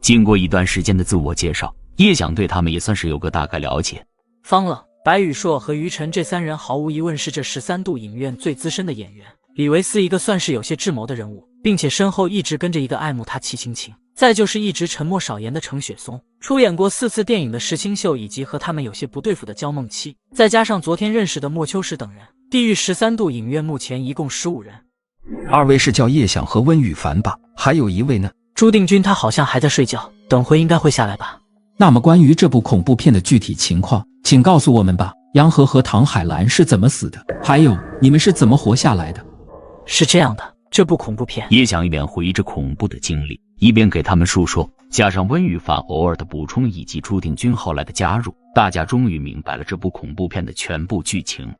经过一段时间的自我介绍，叶想对他们也算是有个大概了解。方冷、白宇硕和于晨这3人毫无疑问是这13度影院最资深的演员。李维斯一个算是有些智谋的人物，并且身后一直跟着一个爱慕他戚青青，再就是一直沉默少言的程雪松，出演过4次电影的石青秀，以及和他们有些不对付的焦梦期，再加上昨天认识的莫秋实等人，地狱13度影院目前一共15人。2位是叫叶想和温雨凡吧？还有1位呢？朱定军他好像还在睡觉，等会应该会下来吧。那么关于这部恐怖片的具体情况，请告诉我们吧。杨和和唐海兰是怎么死的？还有你们是怎么活下来的？是这样的，这部恐怖片，叶想一边回忆着恐怖的经历，一边给他们述说，加上温雨凡偶尔的补充以及朱定军后来的加入，大家终于明白了这部恐怖片的全部剧情。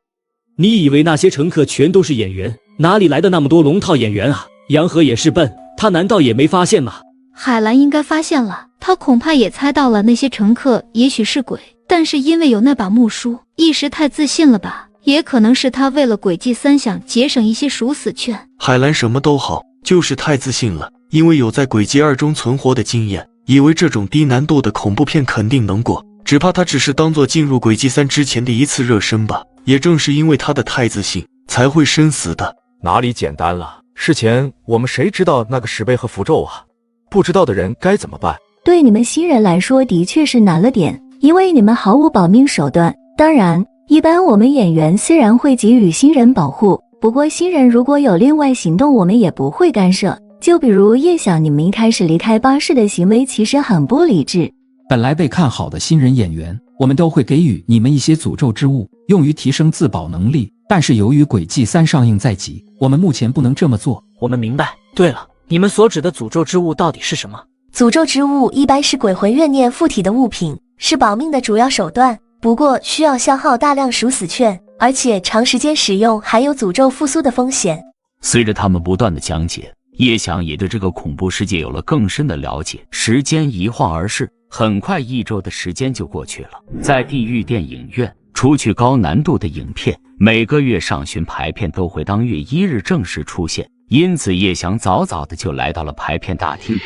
你以为那些乘客全都是演员？哪里来的那么多龙套演员啊？杨和也是笨，他难道也没发现吗？海兰应该发现了，他恐怕也猜到了那些乘客也许是鬼，但是因为有那把木梳，一时太自信了吧。也可能是他为了诡计3想节省一些赎死券。海兰什么都好，就是太自信了，因为有在诡计2中存活的经验，以为这种低难度的恐怖片肯定能过，只怕他只是当作进入诡计3之前的一次热身吧。也正是因为他的太自信，才会身死的。哪里简单了？事前我们谁知道那个石碑和符咒啊？不知道的人该怎么办？对你们新人来说的确是难了点，因为你们毫无保命手段。当然一般我们演员虽然会给予新人保护，不过新人如果有另外行动，我们也不会干涉。就比如叶想你们一开始离开巴士的行为其实很不理智。本来被看好的新人演员，我们都会给予你们一些诅咒之物，用于提升自保能力。但是由于诡计3上映在即，我们目前不能这么做。我们明白。对了，你们所指的诅咒之物到底是什么？诅咒之物一般是鬼魂怨念附体的物品，是保命的主要手段。不过需要消耗大量赎死券，而且长时间使用还有诅咒复苏的风险。随着他们不断的讲解，叶想也对这个恐怖世界有了更深的了解。时间一晃而逝，很快1周的时间就过去了。在地狱电影院，除去高难度的影片，每个月上旬排片都会当月1日正式出现，因此叶想早早的就来到了排片大厅。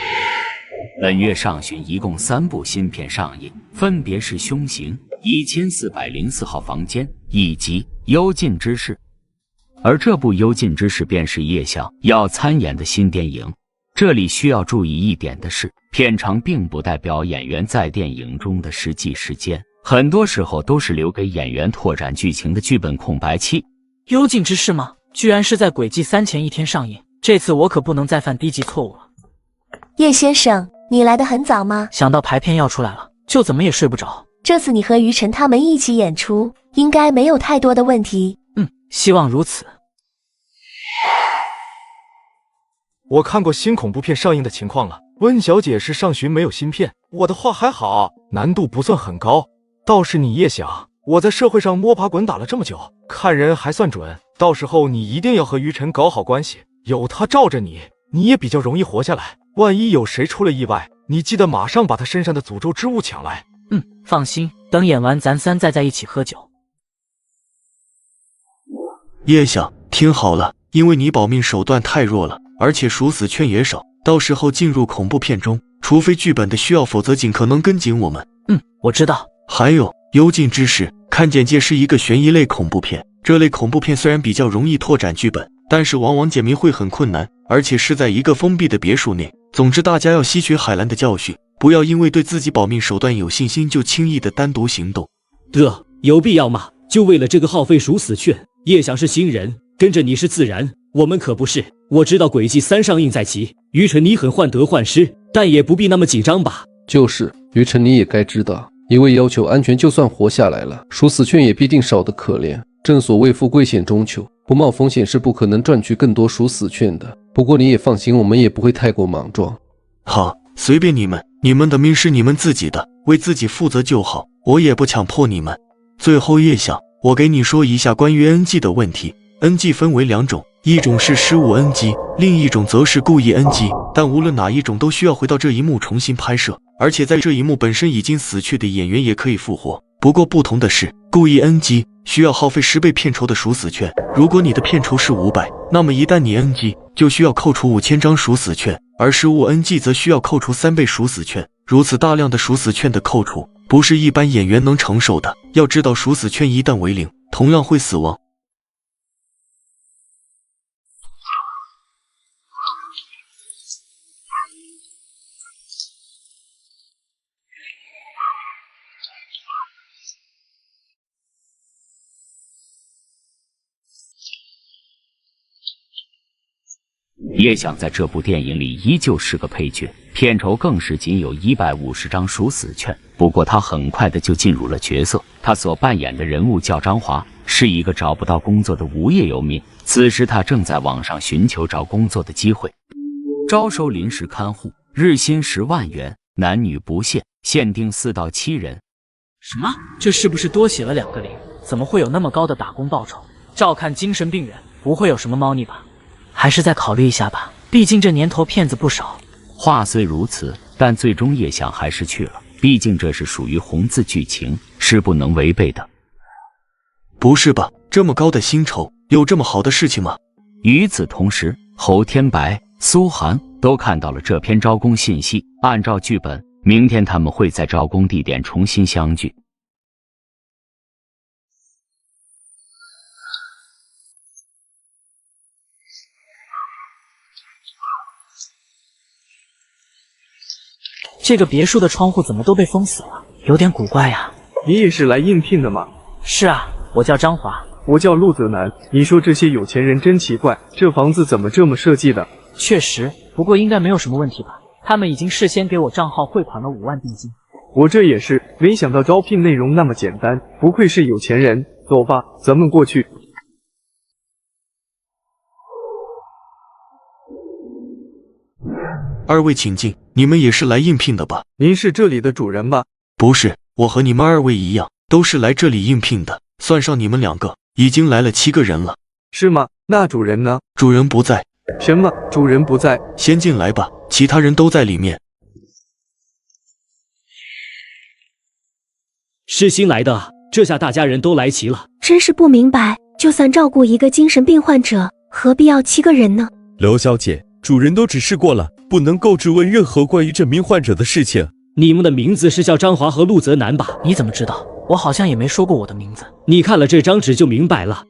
本月上旬一共3部新片上映，分别是《凶行》1404号房间以及《幽禁之事》，而这部《幽禁之事》便是叶想要参演的新电影。这里需要注意一点的是，片长并不代表演员在电影中的实际时间，很多时候都是留给演员拓展剧情的剧本空白期。幽禁之事吗？居然是在诡计3前1天上映，这次我可不能再犯低级错误了。叶先生，你来得很早吗？想到排片要出来了，就怎么也睡不着。这次你和于晨他们一起演出，应该没有太多的问题。希望如此。我看过新恐怖片上映的情况了，温小姐是上旬没有新片，我的话还好，难度不算很高。倒是你叶想，我在社会上摸爬滚打了这么久，看人还算准，到时候你一定要和于晨搞好关系，有他罩着你，你也比较容易活下来。万一有谁出了意外，你记得马上把他身上的诅咒之物抢来。放心，等演完咱3再在一起喝酒。叶想，听好了，因为你保命手段太弱了，而且赎死券也少，到时候进入恐怖片中，除非剧本的需要，否则尽可能跟紧我们。我知道。还有幽禁之事，看简介是一个悬疑类恐怖片，这类恐怖片虽然比较容易拓展剧本，但是往往解谜会很困难，而且是在一个封闭的别墅内。总之大家要吸取海兰的教训，不要因为对自己保命手段有信心就轻易的单独行动。有必要吗？就为了这个耗费赎死券？叶想是新人，跟着你是自然，我们可不是。我知道诡计3上映在即，于晨你很患得患失，但也不必那么紧张吧。就是于晨你也该知道，一味要求安全，就算活下来了，赎死券也必定少得可怜。正所谓富贵险中求，不冒风险是不可能赚取更多赎死券的。不过你也放心，我们也不会太过莽撞。好，随便你们，你们的命是你们自己的，为自己负责就好，我也不强迫你们。最后叶想，我给你说一下关于 NG 的问题。NG 分为2种，一种是失误 NG， 另一种则是故意 NG。但无论哪一种，都需要回到这一幕重新拍摄，而且在这一幕本身已经死去的演员也可以复活。不过不同的是，故意 NG 需要耗费10倍片酬的赎死券。如果你的片酬是500，那么一旦你 NG， 就需要扣除5000张赎死券，而失误 NG 则需要扣除3倍赎死券。如此大量的赎死券的扣除，不是一般演员能承受的。要知道，赎死券一旦为0，同样会死亡。叶想在这部电影里依旧是个配角，片酬更是仅有150张赎死券。不过他很快的就进入了角色，他所扮演的人物叫张华，是一个找不到工作的无业游民。此时他正在网上寻求找工作的机会，招收临时看护，日薪10万元，男女不限，限定4到7人。什么？这是不是多写了2个0？怎么会有那么高的打工报酬？照看精神病人，不会有什么猫腻吧？还是再考虑一下吧，毕竟这年头骗子不少。话虽如此，但最终叶想还是去了，毕竟这是属于红字剧情，是不能违背的。不是吧？这么高的薪酬，有这么好的事情吗？与此同时，侯天白、苏涵都看到了这篇招工信息。按照剧本，明天他们会在招工地点重新相聚。这个别墅的窗户怎么都被封死了，有点古怪呀。你也是来应聘的吗？是啊，我叫张华。我叫陆泽南。你说这些有钱人真奇怪，这房子怎么这么设计的？确实，不过应该没有什么问题吧？他们已经事先给我账号汇款了5万定金。我这也是，没想到招聘内容那么简单，不愧是有钱人。走吧，咱们过去。2位请进，你们也是来应聘的吧？您是这里的主人吧？不是，我和你们2位一样，都是来这里应聘的。算上你们2个，已经来了7个人了。是吗？那主人呢？主人不在。什么？主人不在？先进来吧，其他人都在里面。是新来的，这下大家人都来齐了。真是不明白，就算照顾一个精神病患者，何必要7个人呢？刘小姐，主人都指示过了，不能够质问任何关于这名患者的事情。你们的名字是叫张华和陆泽南吧？你怎么知道？我好像也没说过我的名字。你看了这张纸就明白了。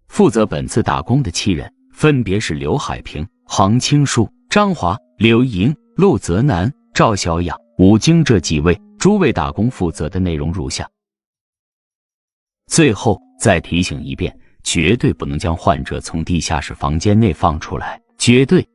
负责本次打工的7人，分别是刘海平、杭青树、张华、刘莹、陆泽南、赵小雅、武京这几位。诸位打工负责的内容如下。最后再提醒一遍，绝对不能将患者从地下室房间内放出来，绝对。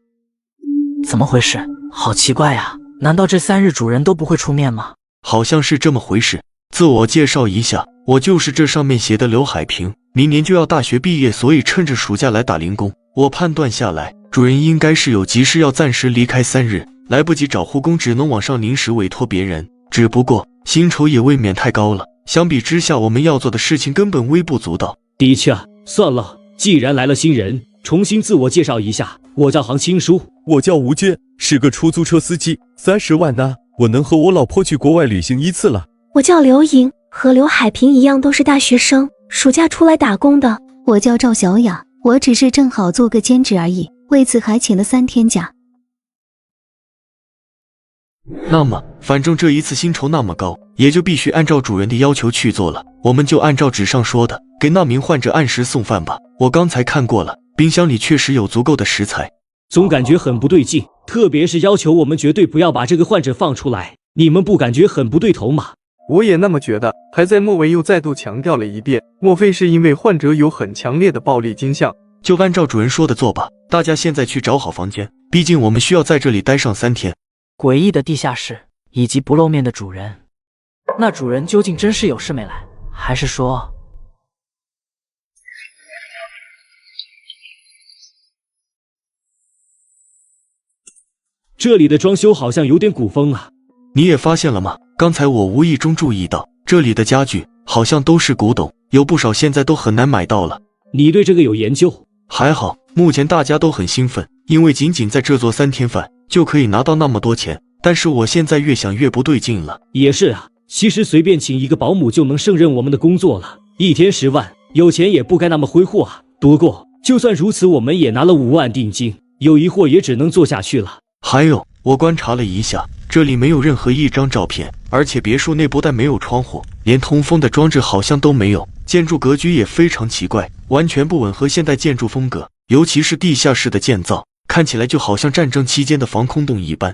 怎么回事？好奇怪呀！难道这3日主人都不会出面吗？好像是这么回事。自我介绍一下，我就是这上面写的刘海平，明年就要大学毕业，所以趁着暑假来打零工。我判断下来，主人应该是有急事要暂时离开3日，来不及找护工，只能往上临时委托别人。只不过薪酬也未免太高了，相比之下，我们要做的事情根本微不足道。的确，算了，既然来了新人，重新自我介绍一下，我叫杭青书。我叫吴娟，是个出租车司机，30万呢，我能和我老婆去国外旅行1次了。我叫刘莹，和刘海平一样都是大学生，暑假出来打工的。我叫赵小雅，我只是正好做个兼职而已，为此还请了3天假。那么，反正这一次薪酬那么高，也就必须按照主人的要求去做了。我们就按照纸上说的，给那名患者按时送饭吧。我刚才看过了，冰箱里确实有足够的食材。总感觉很不对劲，特别是要求我们绝对不要把这个患者放出来，你们不感觉很不对头吗？我也那么觉得，还在末尾又再度强调了一遍，莫非是因为患者有很强烈的暴力倾向？就按照主人说的做吧，大家现在去找好房间，毕竟我们需要在这里待上3天。诡异的地下室以及不露面的主人，那主人究竟真是有事没来，还是说……这里的装修好像有点古风啊。你也发现了吗？刚才我无意中注意到，这里的家具好像都是古董，有不少现在都很难买到了。你对这个有研究？还好，目前大家都很兴奋，因为仅仅在这做3天饭就可以拿到那么多钱。但是我现在越想越不对劲了。也是啊，其实随便请一个保姆就能胜任我们的工作了，一天10万，有钱也不该那么挥霍啊。不过就算如此，我们也拿了5万定金，有疑惑也只能做下去了。还有，我观察了一下，这里没有任何一张照片，而且别墅内不但没有窗户，连通风的装置好像都没有，建筑格局也非常奇怪，完全不吻合现代建筑风格，尤其是地下室的建造，看起来就好像战争期间的防空洞一般。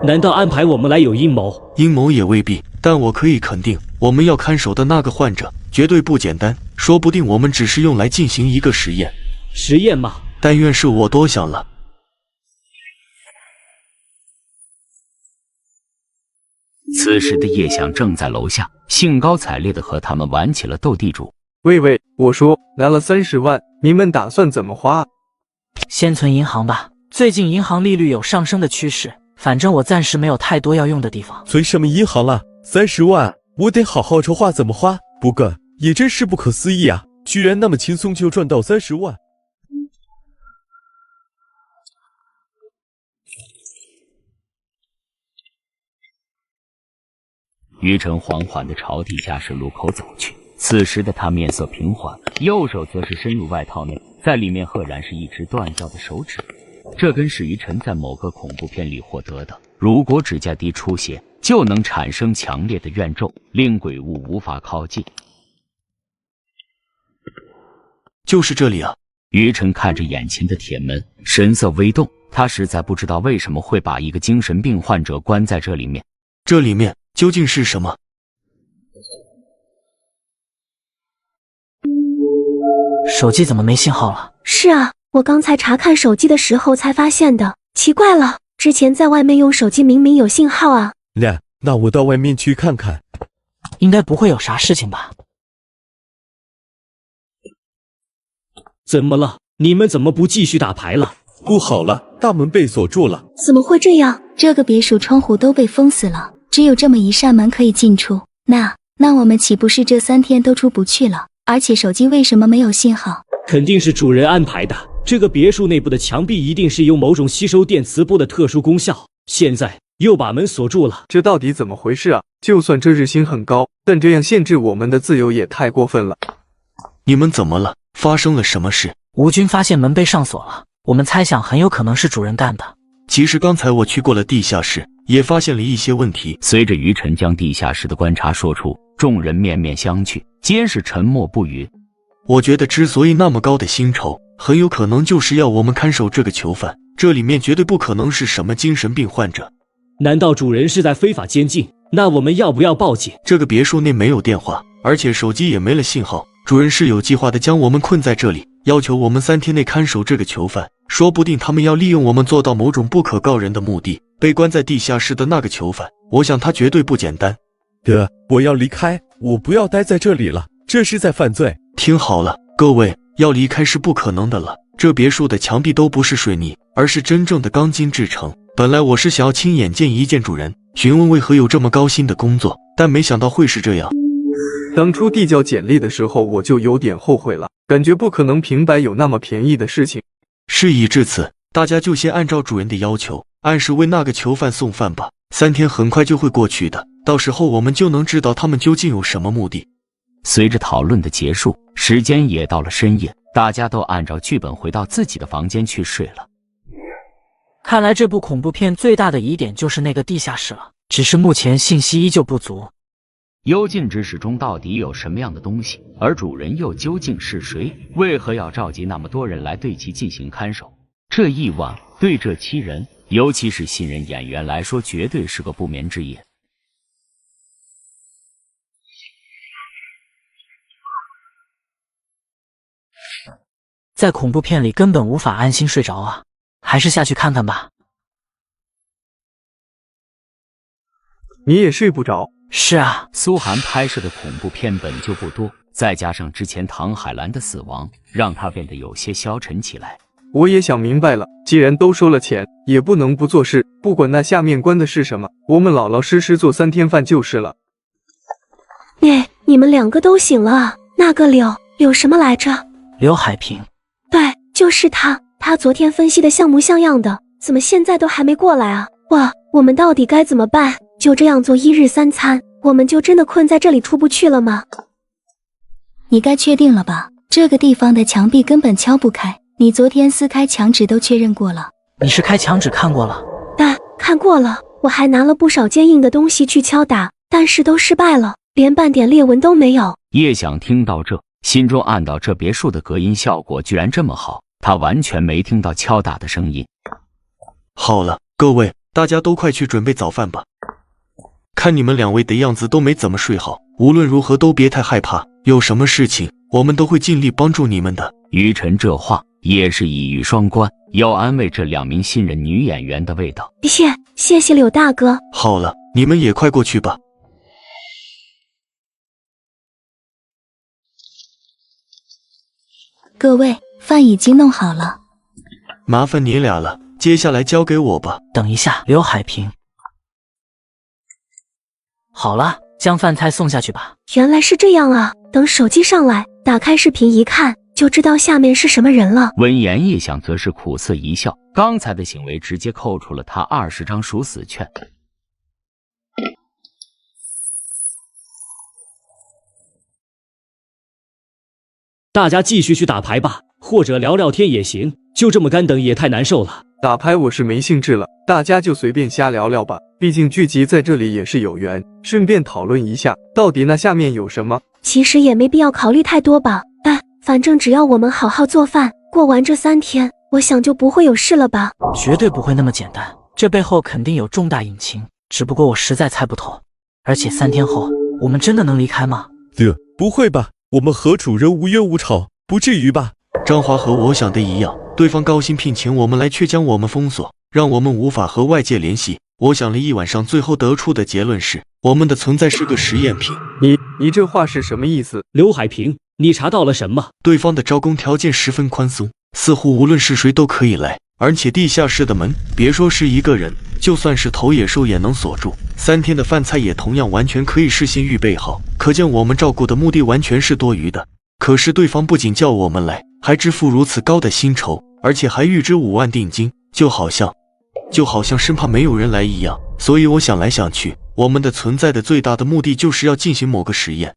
难道安排我们来有阴谋？阴谋也未必，但我可以肯定，我们要看守的那个患者绝对不简单，说不定我们只是用来进行一个实验。实验嘛，但愿是我多想了。此时的叶翔正在楼下，兴高采烈地和他们玩起了斗地主。喂，我说拿了30万，你们打算怎么花？先存银行吧，最近银行利率有上升的趋势，反正我暂时没有太多要用的地方。存什么银行了？30万，我得好好筹划怎么花。不过也真是不可思议啊，居然那么轻松就赚到30万。于晨缓缓地朝地下室路口走去，此时的他面色平缓，右手则是伸入外套内，在里面赫然是一只断掉的手指。这根是于晨在某个恐怖片里获得的，如果指甲滴出血，就能产生强烈的怨咒，令鬼物无法靠近。就是这里啊！于晨看着眼前的铁门，神色微动，他实在不知道为什么会把一个精神病患者关在这里面。这里面究竟是什么？手机怎么没信号了？是啊，我刚才查看手机的时候才发现的。奇怪了，之前在外面用手机明明有信号啊。那我到外面去看看。应该不会有啥事情吧？怎么了？你们怎么不继续打牌了？不好了，大门被锁住了。怎么会这样？这个别墅窗户都被封死了，只有这么一扇门可以进出。那我们岂不是这3天都出不去了？而且手机为什么没有信号？肯定是主人安排的。这个别墅内部的墙壁一定是有某种吸收电磁波的特殊功效，现在又把门锁住了。这到底怎么回事啊？就算这日薪很高，但这样限制我们的自由也太过分了。你们怎么了？发生了什么事？吴军发现门被上锁了，我们猜想很有可能是主人干的。其实刚才我去过了地下室，也发现了一些问题。随着于晨将地下室的观察说出，众人面面相觑，皆是沉默不语。我觉得之所以那么高的薪酬，很有可能就是要我们看守这个囚犯，这里面绝对不可能是什么精神病患者。难道主人是在非法监禁？那我们要不要报警？这个别墅内没有电话，而且手机也没了信号，主人是有计划的将我们困在这里，要求我们3天内看守这个囚犯。说不定他们要利用我们做到某种不可告人的目的。被关在地下室的那个囚犯，我想他绝对不简单。我要离开，我不要待在这里了，这是在犯罪。听好了，各位，要离开是不可能的了。这别墅的墙壁都不是水泥，而是真正的钢筋制成。本来我是想要亲眼见一见主人，询问为何有这么高薪的工作，但没想到会是这样。当初递交简历的时候，我就有点后悔了，感觉不可能平白有那么便宜的事情。事已至此，大家就先按照主人的要求，按时为那个囚犯送饭吧。3天很快就会过去的，到时候我们就能知道他们究竟有什么目的。随着讨论的结束，时间也到了深夜，大家都按照剧本回到自己的房间去睡了。看来这部恐怖片最大的疑点就是那个地下室了，只是目前信息依旧不足。幽禁之室中到底有什么样的东西？而主人又究竟是谁？为何要召集那么多人来对其进行看守？这一晚对这7人，尤其是新人演员来说，绝对是个不眠之夜。在恐怖片里根本无法安心睡着啊，还是下去看看吧。你也睡不着？是啊，苏涵拍摄的恐怖片本就不多，再加上之前唐海兰的死亡，让他变得有些消沉起来。我也想明白了，既然都收了钱，也不能不做事，不管那下面关的是什么，我们老老实实做3天饭就是了。你们两个都醒了啊？那个柳什么来着？刘海平。对，就是他。他昨天分析的像模像样的，怎么现在都还没过来啊？哇，我们到底该怎么办？就这样做一日三餐，我们就真的困在这里出不去了吗？你该确定了吧？这个地方的墙壁根本敲不开，你昨天撕开墙纸都确认过了。你是开墙纸看过了？看过了，我还拿了不少坚硬的东西去敲打，但是都失败了，连半点裂纹都没有。叶想听到这，心中暗道：这别墅的隔音效果居然这么好，他完全没听到敲打的声音。好了，各位，大家都快去准备早饭吧。看你们两位的样子都没怎么睡好，无论如何都别太害怕，有什么事情我们都会尽力帮助你们的。于晨这话也是一语双关，要安慰这2名新人女演员的味道。谢谢柳大哥。好了，你们也快过去吧。各位，饭已经弄好了。麻烦你俩了，接下来交给我吧。等一下，刘海平。好了，将饭菜送下去吧。原来是这样啊！等手机上来，打开视频一看，就知道下面是什么人了。闻言，叶想则是苦涩一笑，刚才的行为直接扣除了他20张赎死券。大家继续去打牌吧，或者聊聊天也行，就这么干等也太难受了。打牌我是没兴致了，大家就随便瞎聊聊吧，毕竟聚集在这里也是有缘，顺便讨论一下到底那下面有什么。其实也没必要考虑太多吧，反正只要我们好好做饭，过完这3天，我想就不会有事了吧。绝对不会那么简单，这背后肯定有重大隐情，只不过我实在猜不透。而且3天后，我们真的能离开吗？不会吧，我们和主人无冤无仇，不至于吧？张华和我想的一样，对方高薪聘请我们来，却将我们封锁，让我们无法和外界联系。我想了一晚上，最后得出的结论是，我们的存在是个实验品。你这话是什么意思？刘海平，你查到了什么？对方的招工条件十分宽松，似乎无论是谁都可以来，而且地下室的门，别说是一个人，就算是头野兽也能锁住。3天的饭菜也同样完全可以事先预备好，可见我们照顾的目的完全是多余的。可是对方不仅叫我们来，还支付如此高的薪酬，而且还预支5万定金，就好像生怕没有人来一样。所以我想来想去，我们的存在的最大的目的就是要进行某个实验。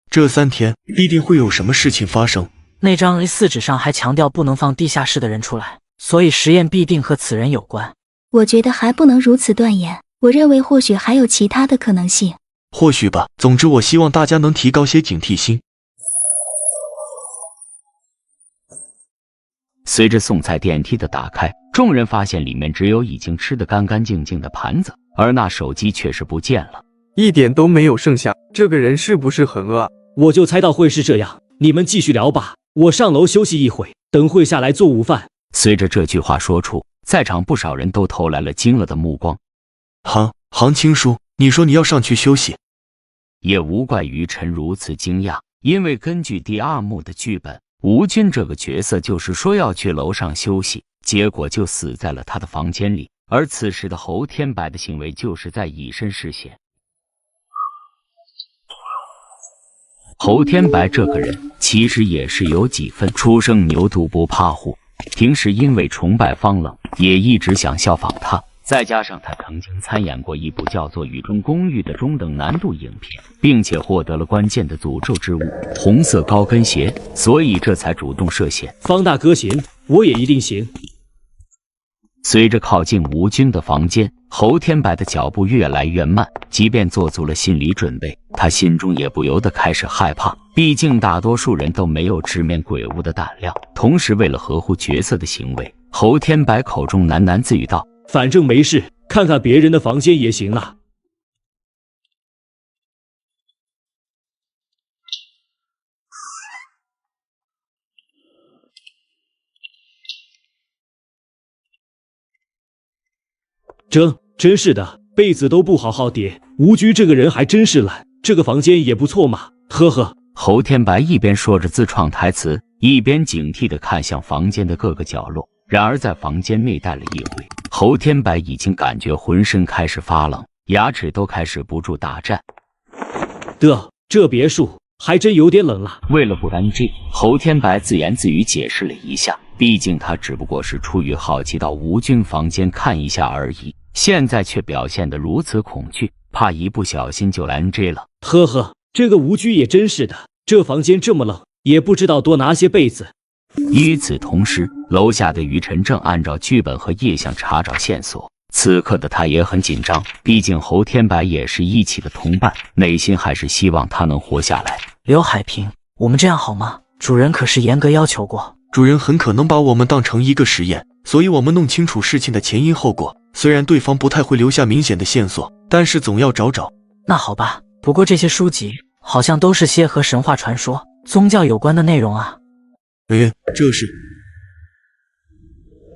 这3天必定会有什么事情发生。那张 A4 纸上还强调不能放地下室的人出来，所以实验必定和此人有关。我觉得还不能如此断言，我认为或许还有其他的可能性。或许吧，总之我希望大家能提高些警惕心。随着送菜电梯的打开，众人发现里面只有已经吃得干干净净的盘子，而那手机却是不见了，一点都没有剩下。这个人是不是很饿啊？我就猜到会是这样，你们继续聊吧，我上楼休息一会，等会下来做午饭。随着这句话说出，在场不少人都投来了惊愕的目光。行青叔，你说你要上去休息？也无怪于晨如此惊讶，因为根据第2幕的剧本，吴军这个角色就是说要去楼上休息，结果就死在了他的房间里，而此时的侯天白的行为就是在以身试险。侯天白这个人其实也是有几分初生牛犊不怕虎，平时因为崇拜方冷，也一直想效仿他，再加上他曾经参演过一部叫做《雨中公寓》的中等难度影片，并且获得了关键的诅咒之物红色高跟鞋，所以这才主动涉险。方大哥行，我也一定行。随着靠近吴军的房间，侯天白的脚步越来越慢，即便做足了心理准备，他心中也不由得开始害怕，毕竟大多数人都没有直面鬼物的胆量。同时为了合乎角色的行为，侯天白口中喃喃自语道，反正没事，看看别人的房间也行啊。真是的，被子都不好好叠。吴局这个人还真是懒，这个房间也不错嘛，呵呵。侯天白一边说着自创台词，一边警惕地看向房间的各个角落。然而在房间内待了一会，侯天白已经感觉浑身开始发冷，牙齿都开始不住打颤。这别墅还真有点冷了。为了不安这，侯天白自言自语解释了一下，毕竟他只不过是出于好奇到吴军房间看一下而已，现在却表现得如此恐惧，怕一不小心就来 NG 了。呵呵，这个吴居也真是的，这房间这么冷，也不知道多拿些被子。与此同时，楼下的于晨正按照剧本和叶向查找线索。此刻的他也很紧张，毕竟侯天白也是一起的同伴，内心还是希望他能活下来。刘海平，我们这样好吗？主人可是严格要求过。主人很可能把我们当成一个实验，所以我们弄清楚事情的前因后果。虽然对方不太会留下明显的线索，但是总要找找。那好吧，不过这些书籍好像都是些和神话传说、宗教有关的内容啊。这是。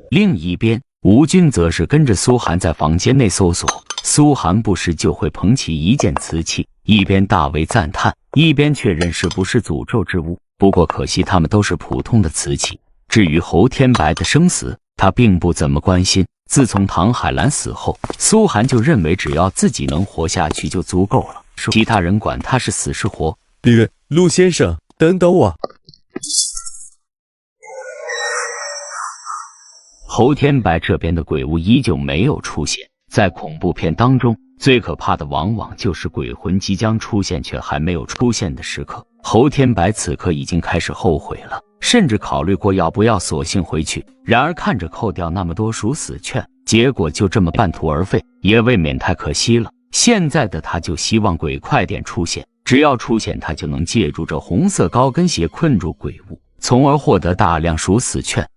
另一边，吴军则是跟着苏寒在房间内搜索，苏寒不时就会捧起一件瓷器，一边大为赞叹，一边确认是不是诅咒之物。不过可惜他们都是普通的瓷器。至于侯天白的生死，他并不怎么关心。自从唐海兰死后，苏寒就认为只要自己能活下去就足够了，其他人管他是死是活。陆先生，等等我。侯天白这边的鬼物依旧没有出现。在恐怖片当中，最可怕的往往就是鬼魂即将出现却还没有出现的时刻。侯天白此刻已经开始后悔了，甚至考虑过要不要索性回去。然而看着扣掉那么多属死券，结果就这么半途而废，也未免太可惜了。现在的他就希望鬼快点出现，只要出现，他就能借助这红色高跟鞋困住鬼物，从而获得大量属死券。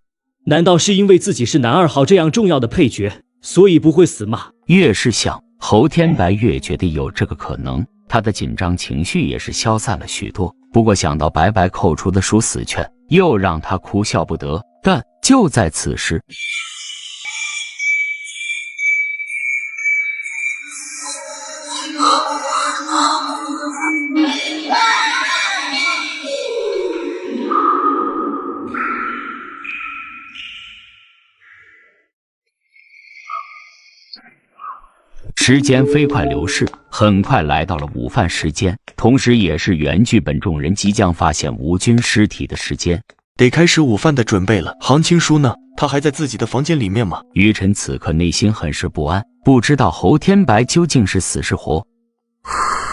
难道是因为自己是男二号这样重要的配角，所以不会死吗？越是想，侯天白越觉得有这个可能，他的紧张情绪也是消散了许多。不过想到白白扣除的属死券，又让他哭笑不得。但就在此时，时间飞快流逝，很快来到了午饭时间，同时也是原剧本众人即将发现吴军尸体的时间。得开始午饭的准备了。杭青书呢？他还在自己的房间里面吗？于晨此刻内心很是不安，不知道侯天白究竟是死是活。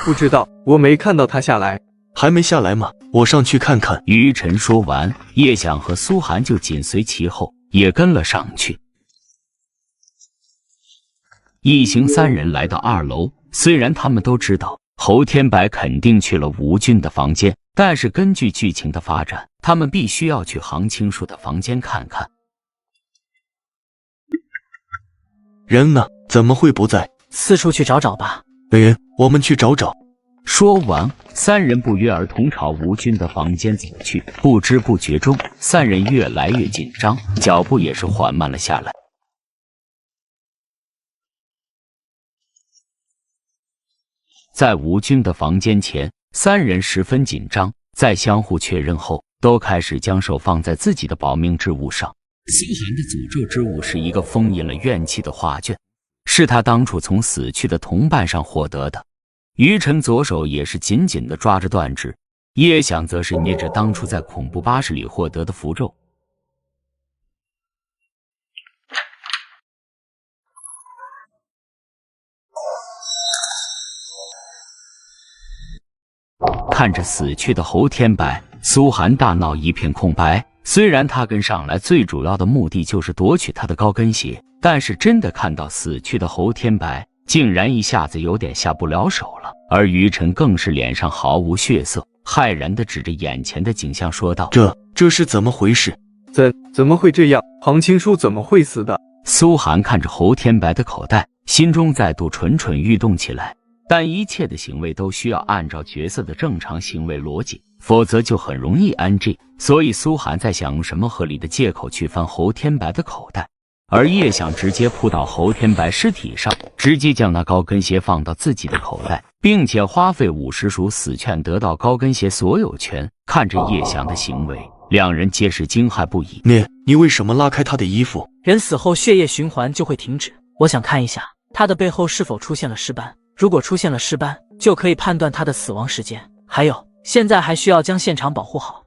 不知道，我没看到他下来。还没下来吗？我上去看看。于晨说完，叶想和苏寒就紧随其后，也跟了上去。一行三人来到2楼，虽然他们都知道侯天白肯定去了吴军的房间，但是根据剧情的发展，他们必须要去杭青树的房间看看。人呢？怎么会不在？四处去找找吧。我们去找找。说完，三人不约而同朝吴军的房间走去。不知不觉中，三人越来越紧张，脚步也是缓慢了下来。在吴军的房间前，三人十分紧张，在相互确认后，都开始将手放在自己的保命之物上。苏寒的诅咒之物是一个封印了怨气的画卷，是他当初从死去的同伴上获得的。于晨左手也是紧紧地抓着断指，叶想则是捏着当初在恐怖巴士里获得的符咒。看着死去的侯天白，苏寒大脑一片空白。虽然他跟上来最主要的目的就是夺取他的高跟鞋，但是真的看到死去的侯天白，竟然一下子有点下不了手了。而于晨更是脸上毫无血色，骇然地指着眼前的景象说道：这是怎么回事？怎么会这样？杭青书怎么会死的？苏寒看着侯天白的口袋，心中再度蠢蠢欲动起来。但一切的行为都需要按照角色的正常行为逻辑，否则就很容易 NG。所以苏寒在想用什么合理的借口去翻侯天白的口袋，而叶想直接扑到侯天白尸体上，直接将那高跟鞋放到自己的口袋，并且花费50属死券得到高跟鞋所有权。看着叶翔的行为，两人皆是惊骇不已。你为什么拉开他的衣服？人死后血液循环就会停止，我想看一下他的背后是否出现了尸斑。如果出现了尸斑，就可以判断他的死亡时间。还有，现在还需要将现场保护好。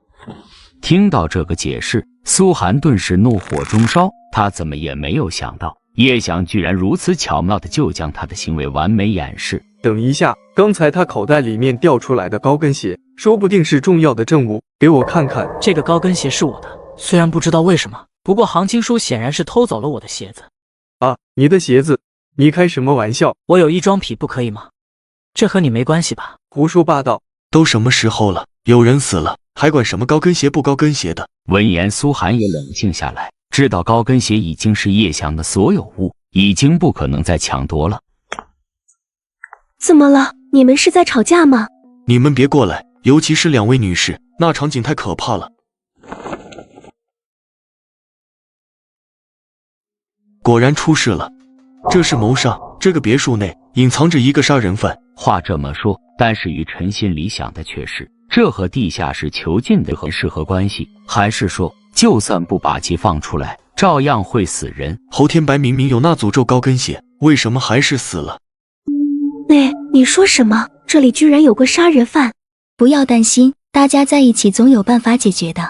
听到这个解释，苏寒顿时怒火中烧。他怎么也没有想到，叶翔居然如此巧妙的就将他的行为完美掩饰。等一下，刚才他口袋里面掉出来的高跟鞋，说不定是重要的证物，给我看看。这个高跟鞋是我的，虽然不知道为什么，不过杭青书显然是偷走了我的鞋子。啊，你的鞋子？你开什么玩笑？我有异装癖，不可以吗？这和你没关系吧？胡说八道！都什么时候了，有人死了，还管什么高跟鞋不高跟鞋的？闻言，苏寒也冷静下来，知道高跟鞋已经是叶翔的所有物，已经不可能再抢夺了。怎么了？你们是在吵架吗？你们别过来，尤其是两位女士，那场景太可怕了。果然出事了，这是谋杀。这个别墅内隐藏着一个杀人犯。话这么说，但是与陈心里想的却是，这和地下室囚禁的人是何关系？还是说，就算不把其放出来，照样会死人？侯天白明明有那诅咒高跟鞋，为什么还是死了？你说什么？这里居然有个杀人犯？不要担心，大家在一起总有办法解决的。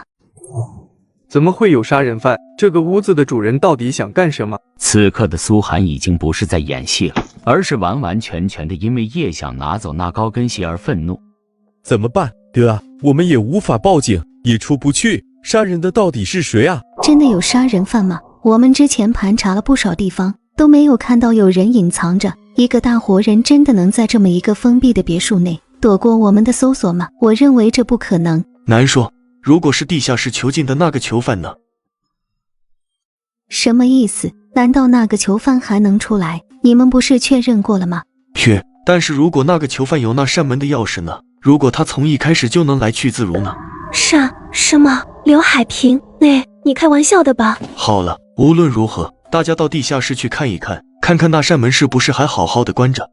怎么会有杀人犯？这个屋子的主人到底想干什么？此刻的苏寒已经不是在演戏了，而是完完全全的因为叶想拿走那高跟鞋而愤怒。怎么办？哥，我们也无法报警，也出不去，杀人的到底是谁啊？真的有杀人犯吗？我们之前盘查了不少地方，都没有看到有人隐藏着。一个大活人真的能在这么一个封闭的别墅内躲过我们的搜索吗？我认为这不可能。难说，如果是地下室囚禁的那个囚犯呢？什么意思？难道那个囚犯还能出来？你们不是确认过了吗？但是如果那个囚犯有那扇门的钥匙呢？如果他从一开始就能来去自如呢？什么？刘海平，你开玩笑的吧？好了，无论如何，大家到地下室去看一看，看看那扇门是不是还好好的关着。